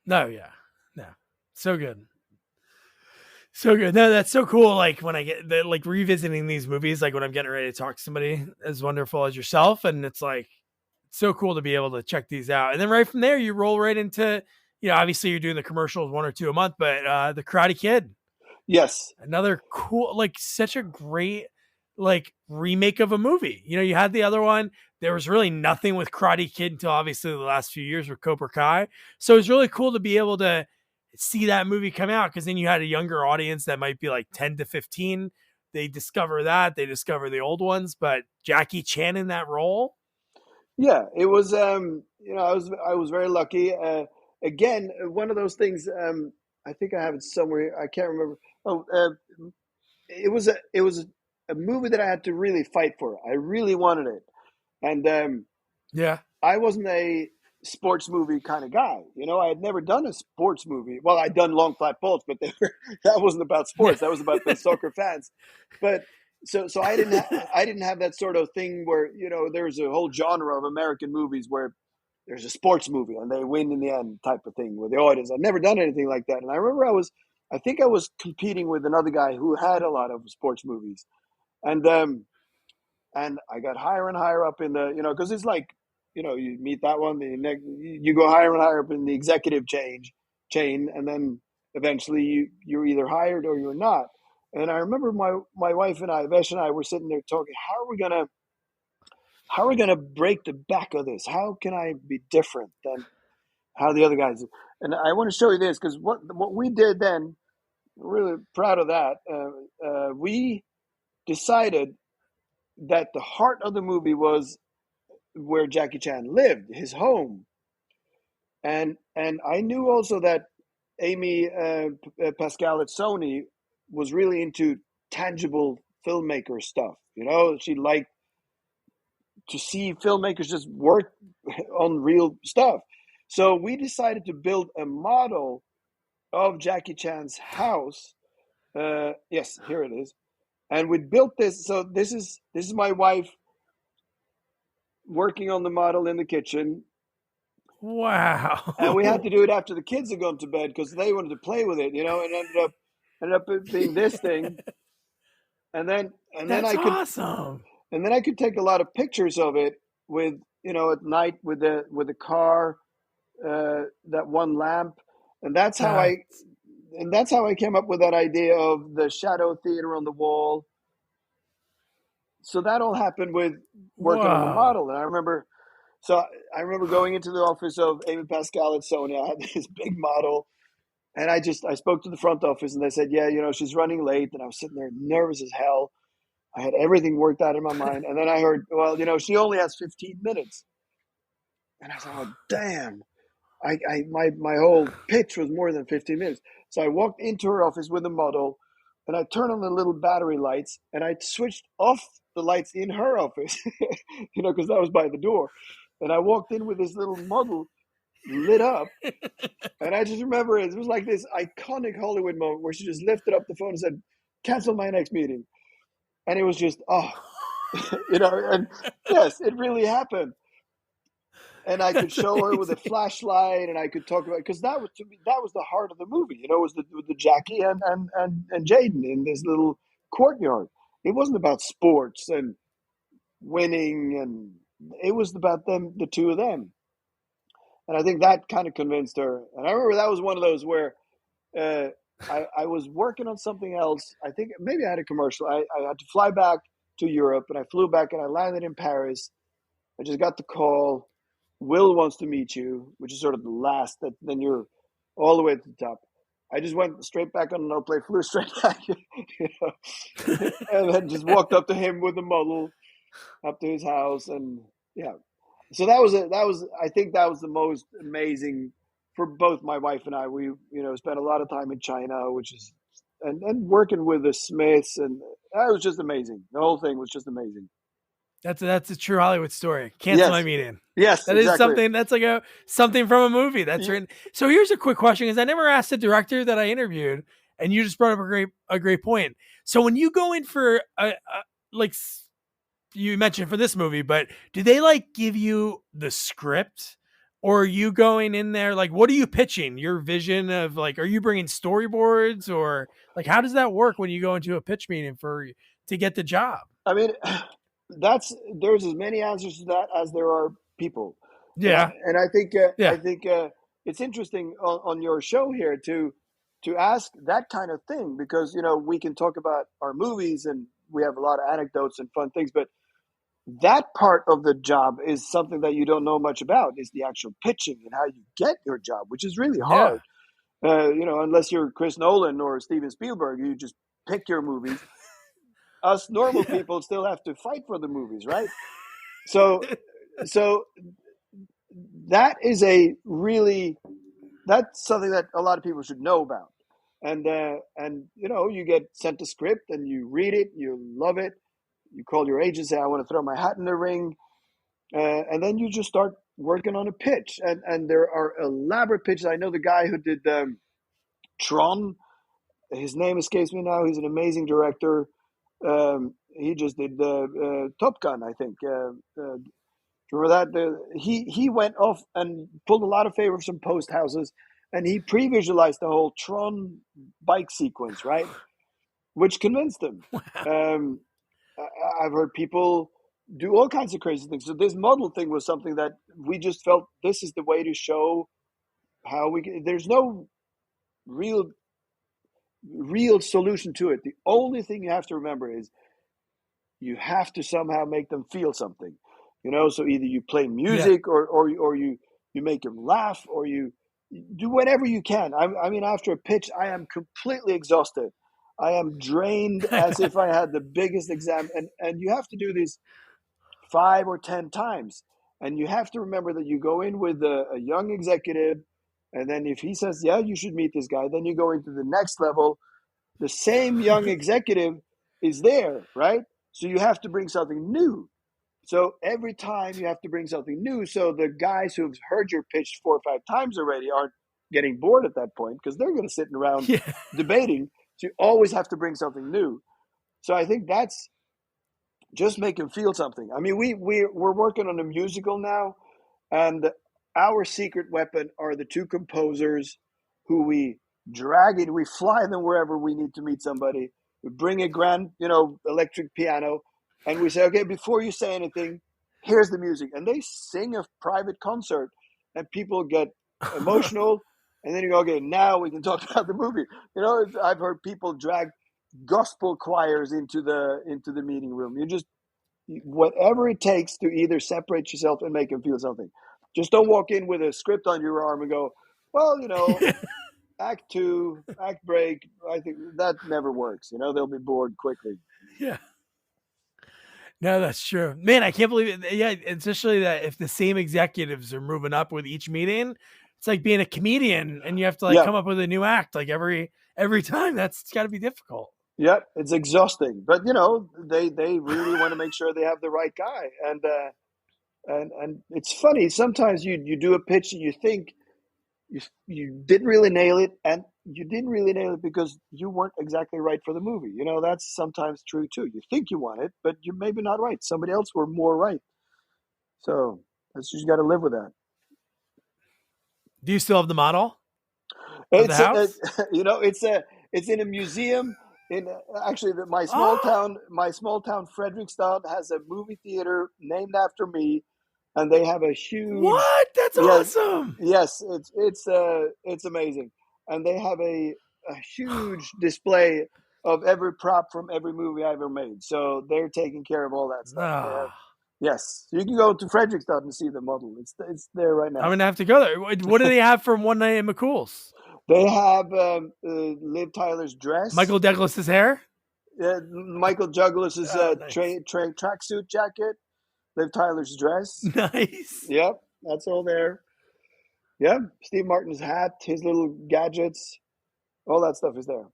No, yeah, no, so good. So good. No, that's so cool. Like when I get like revisiting these movies, like when I'm getting ready to talk to somebody as wonderful as yourself, and it's like so cool to be able to check these out. And then right from there, you roll right into, obviously you're doing the commercials 1 or 2 a month, but the Karate Kid, Yes, another cool, like such a great like remake of a movie. You had the other one. There was really nothing with Karate Kid until obviously the last few years with Cobra Kai. So it's really cool to be able to see that movie come out because then you had a younger audience that might be like 10 to 15 they discover that, they discover the old ones, but Jackie Chan in that role. Yeah, it was. I was very lucky. Again, one of those things. I think I have it somewhere. I can't remember. Oh, it was a movie that I had to really fight for. I really wanted it, and Yeah. I wasn't a sports movie kind of guy. I had never done a sports movie. Well, I'd done Long Flat Balls, but that wasn't about Yeah. sports. That was about the soccer fans. But so I didn't have that sort of thing where there's a whole genre of American movies where there's a sports movie and they win in the end type of thing with the audience. I'd never done anything like that, and I remember I think I was competing with another guy who had a lot of sports movies, and I got higher and higher up in the, because it's like, you meet that one, you go higher and higher up in the executive chain, and then eventually you're either hired or you're not. And I remember my wife and I, Vesh and I, were sitting there talking, how are we gonna break the back of this? How can I be different than how the other guys do? And I want to show you this because what we did then, we're really proud of that. We decided that the heart of the movie was where Jackie Chan lived, his home, and I knew also that Amy Pascal at Sony was really into tangible filmmaker stuff. She liked to see filmmakers just work on real stuff. So we decided to build a model of Jackie Chan's house. Yes, here it is. And we built this. So this is my wife working on the model in the kitchen. And we had Wow. to do it after the kids had gone to bed because they wanted to play with it, and ended up being this thing. And then That's I could awesome. take a lot of pictures of it with at night with the car, that one lamp, and that's how That I and that's how I came up with that idea of the shadow theater on the wall. So that all happened with working on the whoa. model, and I remember going into the office of Amy Pascal at Sony. I had this big model. And I spoke to the front office and they said, yeah, she's running late. And I was sitting there nervous as hell. I had everything worked out in my mind. And then I heard, well, she only has 15 minutes. And I thought, oh, damn. My whole pitch was more than 15 minutes. So I walked into her office with the model and I turned on the little battery lights and I switched off the lights in her office, because that was by the door. And I walked in with this little model lit up. And I just remember it was like this iconic Hollywood moment where she just lifted up the phone and said, cancel my next meeting. And it was just, and yes, it really happened. And I could That's show her with a amazing. flashlight and I could talk about, because that was, to me, that was the heart of the movie, was the Jackie and Jaden in this little courtyard. It wasn't about sports and winning, and it was about them, the two of them. And I think that kind of convinced her. And I remember that was one of those where uh, I was working on something else. I think maybe I had a commercial. I had to fly back to Europe, and I flew back and I landed in Paris. I just got the call. Will wants to meet you, which is sort of the last. That then you're all the way at the top. I just went straight back on no play, flew straight back, and then just walked up to him with the model, up to his house, and yeah. So I think that was the most amazing for both my wife and I. We spent a lot of time in China, which is and working with the Smiths, and that was just amazing. The whole thing was just amazing. That's a true Hollywood story. Cancel my Yes, meeting. yes, That is exactly. something. That's like something from a movie that's written. So here's a quick question, because I never asked the director that I interviewed, and you just brought up a great point. So when you go in for like you mentioned for this movie, but do they like give you the script, or are you going in there like what are you pitching? Your vision of like, are you bringing storyboards, or like how does that work when you go into a pitch meeting to get the job? I mean, there's as many answers to that as there are people, and I Yeah, and I think yeah, it's interesting on your show here to ask that kind of thing, because we can talk about our movies and we have a lot of anecdotes and fun things, but that part of the job is something that you don't know much about, is the actual pitching and how you get your job, which is really yeah. hard. Unless you're Chris Nolan or Steven Spielberg, you just pick your movies. us normal Yeah. people still have to fight for the movies, right? So, so that is a really that's something that a lot of people should know about. And you know, you get sent a script and you read it, you love it, you call your agent, say, I want to throw my hat in the ring, and then you just start working on a pitch. And there are elaborate pitches. I know the guy who did Tron. His name escapes me now. He's an amazing director. He just did Top Gun, I think. Remember that? He went off and pulled a lot of favor from post houses, and he pre-visualized the whole Tron bike sequence, right? Which convinced him. Wow. Um, I've heard people do all kinds of crazy things. So this model thing was something that we just felt this is the way to show how we. There's no real solution to it. The only thing you have to remember is you have to somehow make them feel something, you know. So either you play Yeah. music, or you make them laugh, or you do whatever you can. I mean, after a pitch, I am completely exhausted. I am drained I as bet. if I had the biggest exam, and you have to do this 5 or 10 times, and you have to remember that you go in with a young executive, and then if he says, yeah, you should meet this guy, then you go into the next level. The same young executive is there, right? So you have to bring something new. So every time you have to bring something new. So the guys who've heard your pitch 4 or 5 times already aren't getting bored at that point because they're going to sit around Yeah. debating. So you always have to bring something new. So I think that's just make them feel something. I mean, we're working on a musical now, and our secret weapon are the two composers who we drag in. We fly them wherever we need to meet somebody. We bring a grand, electric piano, and we say, okay, before you say anything, here's the music. And they sing a private concert, and people get emotional. And then you go, okay, now we can talk about the movie. I've heard people drag gospel choirs into the meeting room. You just whatever it takes to either separate yourself and make them feel something. Just don't walk in with a script on your arm and go, well, act two, act break. I think that never works. They'll be bored quickly. Yeah. No, that's true. Man, I can't believe it. Yeah, especially that if the same executives are moving up with each meeting, it's like being a comedian and you have to like Yeah, come up with a new act like every time. That's got to be difficult. yeah, it's exhausting, but they really want to make sure they have the right guy, and it's funny sometimes you do a pitch and you think you didn't really nail it, and you didn't really nail it because you weren't exactly right for the movie. That's sometimes true too. You think you want it, but you're maybe not right. Somebody else were more right. So that's you got to live with that. Do you still have the model of the It's house? it's in a museum in actually Oh, my small town Fredrikstad has a movie theater named after me, and they have a huge what? That's yeah awesome. yes it's amazing, and they have a huge display of every prop from every movie I ever made. So they're taking care of all that stuff. They have Ah, yes, so you can go to Fredrikstad and see the model. It's there right I'm now. gonna have to go there. What do they have from One Night in McCool's? They have Liv Tyler's dress, Michael Douglas's hair. Michael Douglas's Oh, nice, tracksuit jacket, Liv Tyler's dress. nice. Yep, that's all there. Yeah, Steve Martin's hat, his little gadgets, all that stuff is there.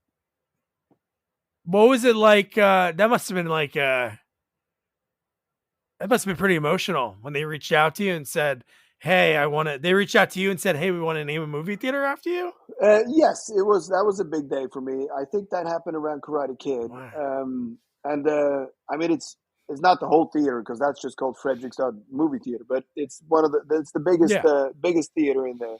What was it like? That must have been like that must have been pretty emotional when they reached out to you and said, "Hey, I want to." They reached out to you and said, "Hey, we want to name a movie theater after you." Yes, it was. That was a big day for me. I think that happened around Karate Kid, Wow. and I mean it's not the whole theater because that's just called Fredrikstad Movie Theater, but it's it's the biggest Yeah. biggest theater in there.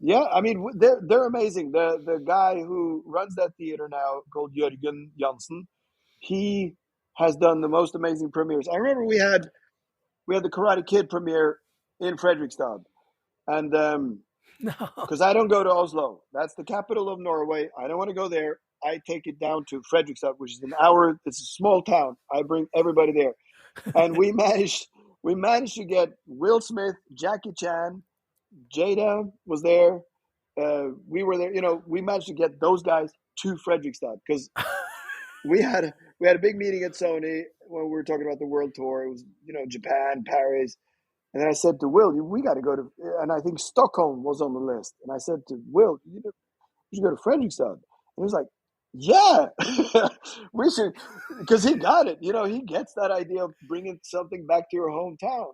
Yeah, I mean they're amazing. The guy who runs that theater now, called Jürgen Janssen, he has done the most amazing premieres. I remember we had the Karate Kid premiere in Fredrikstad, and No. because I don't go to Oslo, that's the capital of Norway. I don't want to go there. I take it down to Fredrikstad, which is an hour. It's a small town. I bring everybody there, and we managed to get Will Smith, Jackie Chan, Jada was there. We were there. We managed to get those guys to Fredrikstad because we had we had a big meeting at Sony when we were talking about the world tour. It was, Japan, Paris. And then I said to Will, we got to go to, and I think Stockholm was on the list. And I said to Will, we should go to Fredrikstad. And he was like, yeah, we should, because he got it. He gets that idea of bringing something back to your hometown,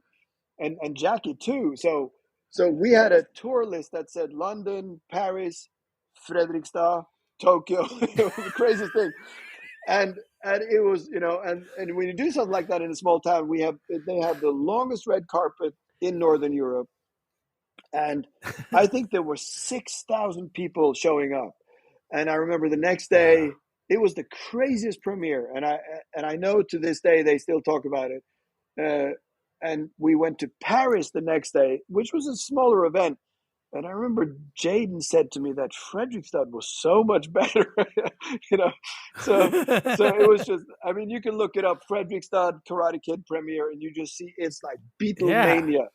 and Jackie too. So we had a tour list that said London, Paris, Fredrikstad, Tokyo. It was the craziest thing. And it was, and when you do something like that in a small town, they have the longest red carpet in Northern Europe. And I think there were 6,000 people showing up. And I remember the next Wow. day, it was the craziest premiere. And I know to this day they still talk about it. And we went to Paris the next day, which was a smaller event. And I remember Jaden said to me that Fredrikstad was so much better, you know. So it was just. I mean, you can look it up, Fredrikstad Karate Kid premiere, and you just see it's like Yeah. Beatlemania.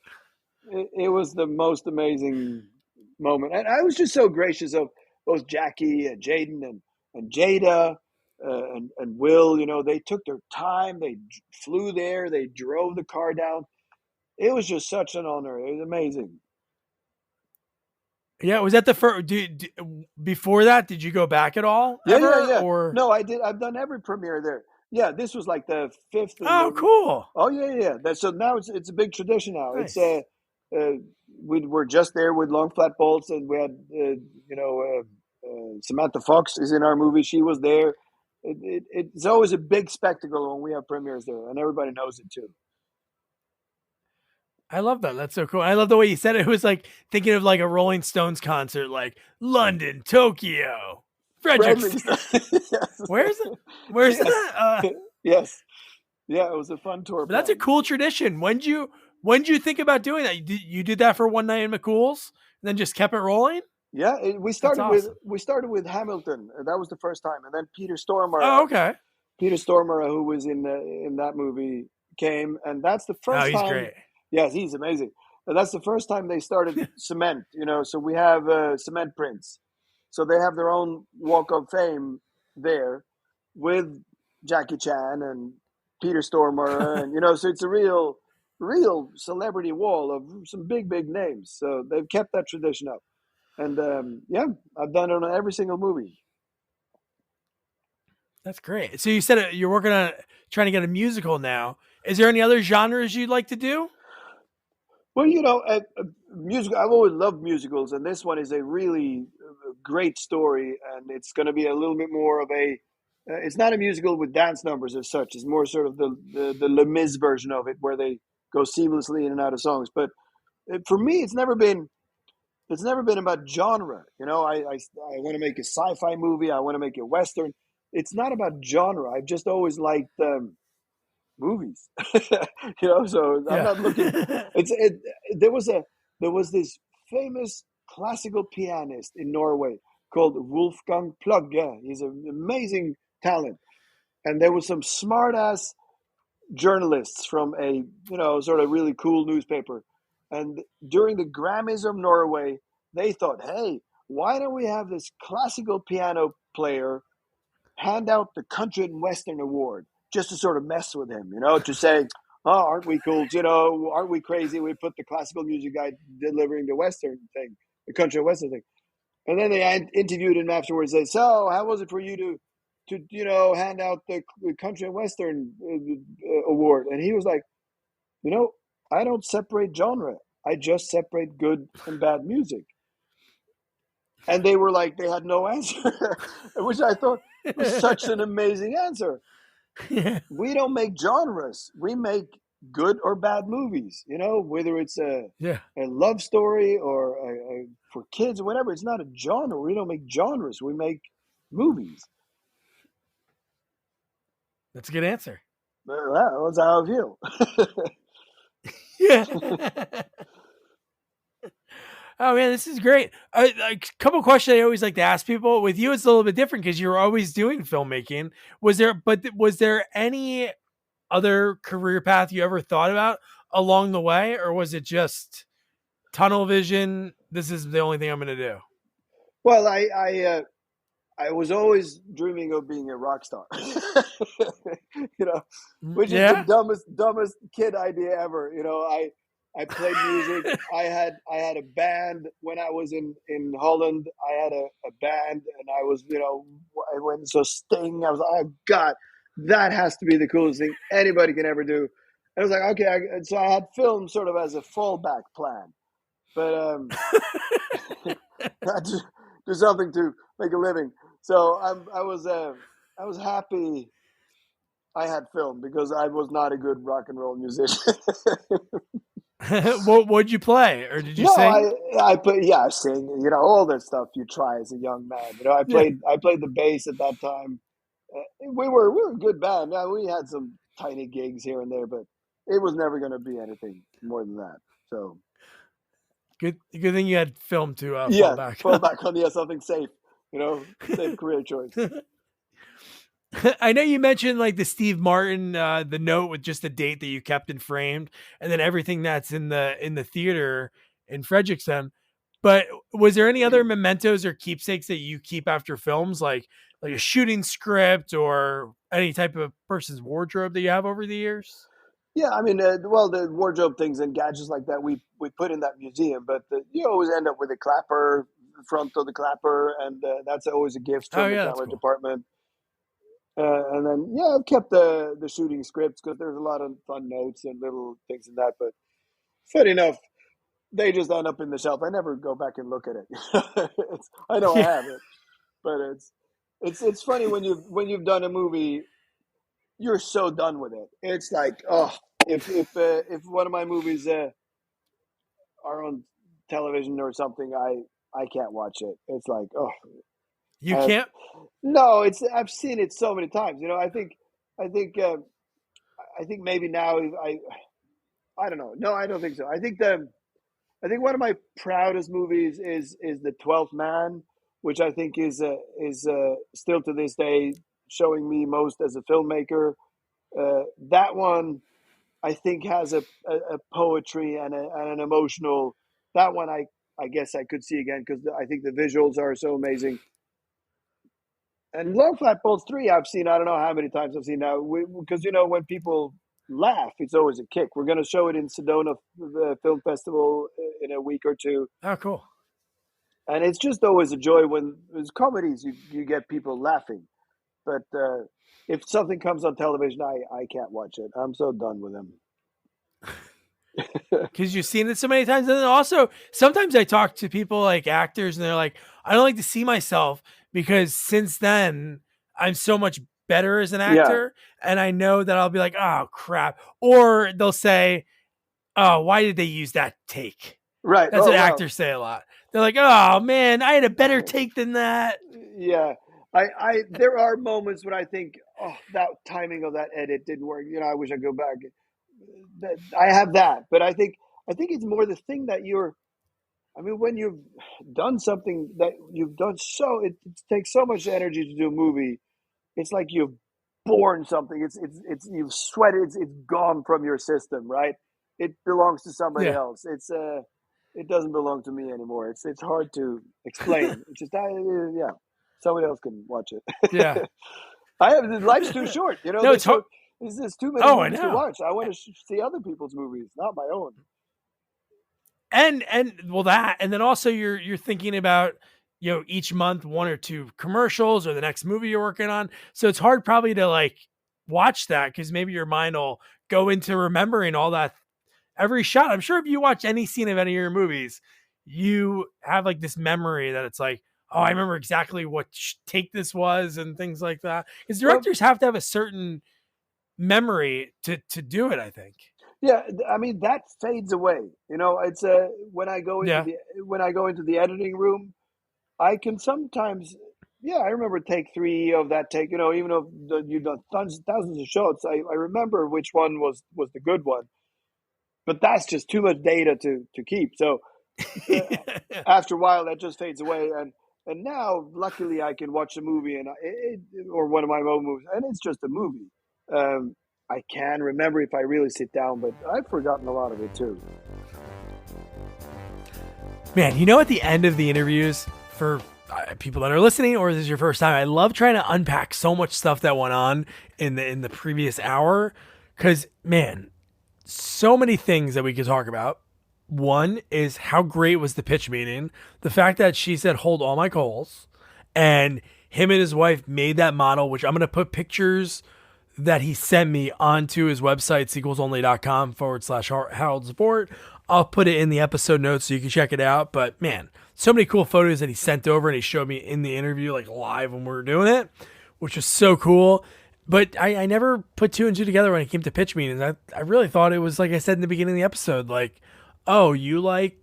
It was the most amazing moment, and I was just so gracious of both Jackie and Jaden and Jada and Will. They took their time. They flew there. They drove the car down. It was just such an honor. It was amazing. Yeah. Was that the first? Before that, did you go back at all Yeah, yeah, ever? yeah. Or No, I did. I've done every premiere there. Yeah, this was like the fifth and oh, the. cool. Oh yeah, yeah. So now it's a big tradition now. It's Nice. uh we were just there with long flat bolts, and we had Samantha Fox is in our movie. She was there. It's always a big spectacle when we have premieres there, and everybody knows it too. I love that. That's so cool. I love the way you said it. It was like thinking of like a Rolling Stones concert, like London, Tokyo, Frederick's. Frederick's. Where's it? Where's Yes, that? yes, yeah. It was a fun tour But that's a plan. cool tradition. When did you think about doing that? You did that for one night in McCool's and then just kept it rolling? Yeah, we That's started with awesome. Hamilton. That was the first time, and then Oh, okay. Peter Stormare, who was in that movie, came, and that's the Oh, first he's time. great. Yes, he's amazing. And that's the first time they started cement. So we have cement prints. So they have their own Walk of Fame there with Jackie Chan and Peter Stormare, and so it's a real celebrity wall of some big names. So they've kept that tradition up. And yeah, I've done it on every single movie. That's great. So you said you're working on trying to get a musical now. Is there any other genres you'd like to do? Well, musical. I've always loved musicals, and this one is a really great story, and it's going to be a little bit more of a. It's not a musical with dance numbers as such. It's more sort of the Les Mis version of it, where they go seamlessly in and out of songs. But for me, it's never been about genre. I want to make a sci-fi movie. I want to make a western. It's not about genre. I've just always liked movies. So I'm Yeah. not looking. It's it. There was a there was this famous classical pianist in Norway called Wolfgang Plugge. He's an amazing talent, and there was some smart ass journalists from a sort of really cool newspaper, and during the Grammys of Norway, they thought, hey, why don't we have this classical piano player hand out the Country and Western Award just to sort of mess with him, to say, oh, aren't we cool? Aren't we crazy? We put the classical music guy delivering the Western thing, the Country and Western thing. And then they interviewed him afterwards. They said, so how was it for you to hand out the Country and Western award? And he was like, you know, I don't separate genre. I just separate good and bad music. And they were like, they had no answer, which I thought was such an amazing answer. Yeah. We don't make genres. We make good or bad movies. Whether it's Yeah. a love story or for kids or whatever. It's not a genre. We don't make genres. We make movies. That's a good answer. That was how I feel. Yeah. Oh man, this is great. A couple questions I always like to ask people. With you, it's a little bit different because you're always doing filmmaking. Was there any other career path you ever thought about along the way, or was it just tunnel vision? This is the only thing I'm going to do. Well, I I was always dreaming of being a rock star. you know, which is the Yeah. dumbest kid idea ever. I played music. I had a band when I was in Holland. I had a band, and I was I went so Sting. I was like, oh God, that has to be the coolest thing anybody can ever do. And I was like, okay, so I had film sort of as a fallback plan, but I had to do something to make a living. So I was happy I had film because I was not a good rock and roll musician. What'd you play, or did you No, sing? I play, yeah, I sing, all that stuff you try as a young man. Yeah. I played the bass at that time. We were a good band. Yeah, we had some tiny gigs here and there, but it was never going to be anything more than that. So Good thing you had film to fall yeah, back fall back on something safe. Safe career choice. on. I know you mentioned like the Steve Martin, the note with just the date that you kept and framed, and then everything that's in the theater in Fredrikstad. But was there any other mementos or keepsakes that you keep after films, like a shooting script or any type of person's wardrobe that you have over the years? Yeah, I mean, well, the wardrobe things and gadgets like that we put in that museum, but you always end up with a clapper, front of the clapper, and that's always a gift Oh from the yeah, that's camera cool. department. And then yeah, I've kept the shooting scripts because there's a lot of fun notes and little things in that. But funny enough, they just end up in the shelf. I never go back and look at it. I know I Yeah, have it, but it's funny when you've done a movie, you're so done with it. It's like, oh, if one of my movies are on television or something, I can't watch it. It's like, oh, you I, can't. no, it's I've seen it so many times. I think I think maybe now I don't know. No, I don't think so. I think one of my proudest movies is The 12th Man, which I think is still to this day showing me most as a filmmaker. That one I think has a poetry and an emotional. That one I guess I could see again because I think the visuals are so amazing. And Long Flat Balls 3, I've seen, I don't know how many times I've seen now. Because, when people laugh, it's always a kick. We're going to show it in Sedona Film Festival in a week or two. Oh, cool. And it's just always a joy when there's comedies, you get people laughing. But if something comes on television, I can't watch it. I'm so done with them. Because you've seen it so many times. And then also, sometimes I talk to people like actors, and they're like, I don't like to see myself because since then, I'm so much better as an Yeah, actor. And I know that I'll be like, oh, crap. Or they'll say, oh, why did they use that take? right. That's Oh, what well. actors say a lot. They're like, oh, man, I had a better take than that. Yeah. There are moments when I think, oh, that timing of that edit didn't work. I wish I could go back. I have that, but I think it's more the thing that you're. I mean, when you've done something that you've done it takes so much energy to do a movie. It's like you've born something. It's you've sweated. It's gone from your system, right? It belongs to somebody Yeah. else. It doesn't belong to me anymore. It's hard to explain. It's just yeah, somebody else can watch Yeah. it. I have life's too short. No, it's hard. There's too many Oh, I movies to know. watch. I want to see other people's movies, not my own. And well, that, and then also you're thinking about, each month one or two commercials or the next movie you're working on, so it's hard probably to like watch that because maybe your mind will go into remembering all that, every shot. I'm sure if you watch any scene of any of your movies, you have like this memory that it's like, oh, I remember exactly what take this was and things like that, because Well, directors have to have a certain memory to do it, I think. yeah, I mean that fades away. It's when I go into Yeah. the editing room, I can sometimes, yeah, I remember take three of that take. Even though you've done thousands of shots, I remember which one was the good one. But that's just too much data to keep. So uh, after a while, that just fades away. And now, luckily, I can watch a movie or one of my own movies, and it's just a movie. Um, I can remember if I really sit down, but I've forgotten a lot of it too. Man, at the end of the interviews, for people that are listening, or this is your first time, I love trying to unpack so much stuff that went on in the previous hour, because man, so many things that we could talk about. One is how great was the pitch meeting, the fact that she said hold all my calls, and him and his wife made that model, which I'm going to put pictures that he sent me onto his website, sequelsonly.com/Harald Zwart. I'll put it in the episode notes so you can check it out. But man, so many cool photos that he sent over, and he showed me in the interview, like live when we were doing it, which was so cool. But I never put two and two together when it came to pitch meetings. I really thought it was, like I said in the beginning of the episode, like, oh, you like,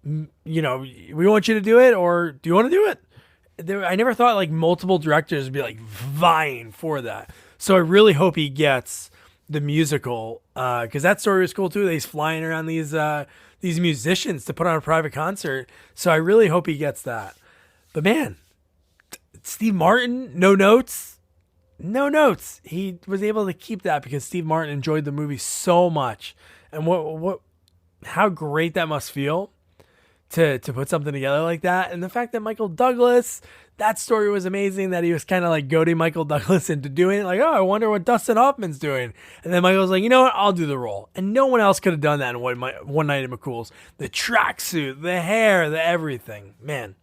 we want you to do it, or do you want to do it? I never thought like multiple directors would be like vying for that. So I really hope he gets the musical, because that story was cool too. He's flying around these musicians to put on a private concert. So I really hope he gets that. But man, Steve Martin, no notes. He was able to keep that because Steve Martin enjoyed the movie so much, and how great that must feel to put something together like that. And the fact that Michael Douglas, that story was amazing, that he was kind of like goading Michael Douglas into doing it. Like, oh, I wonder what Dustin Hoffman's doing. And then Michael was like, you know what? I'll do the role. And no one else could have done that in One Night at McCool's. The tracksuit, the hair, the everything. Man,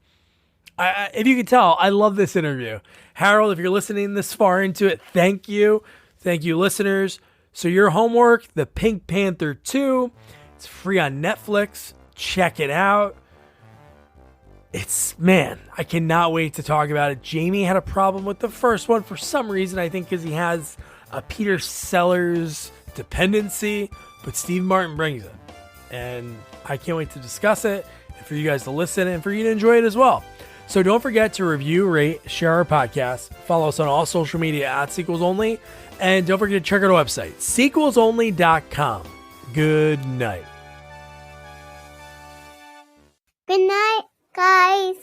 if you could tell, I love this interview. Harold, if you're listening this far into it, thank you. Thank you, listeners. So your homework, the Pink Panther 2, it's free on Netflix. Check it out. I cannot wait to talk about it. Jamie had a problem with the first one for some reason, I think because he has a Peter Sellers dependency, but Steve Martin brings it. And I can't wait to discuss it, and for you guys to listen, and for you to enjoy it as well. So don't forget to review, rate, share our podcast, follow us on all social media at Sequels Only, and don't forget to check out our website, sequelsonly.com. Good night. Good night, guys.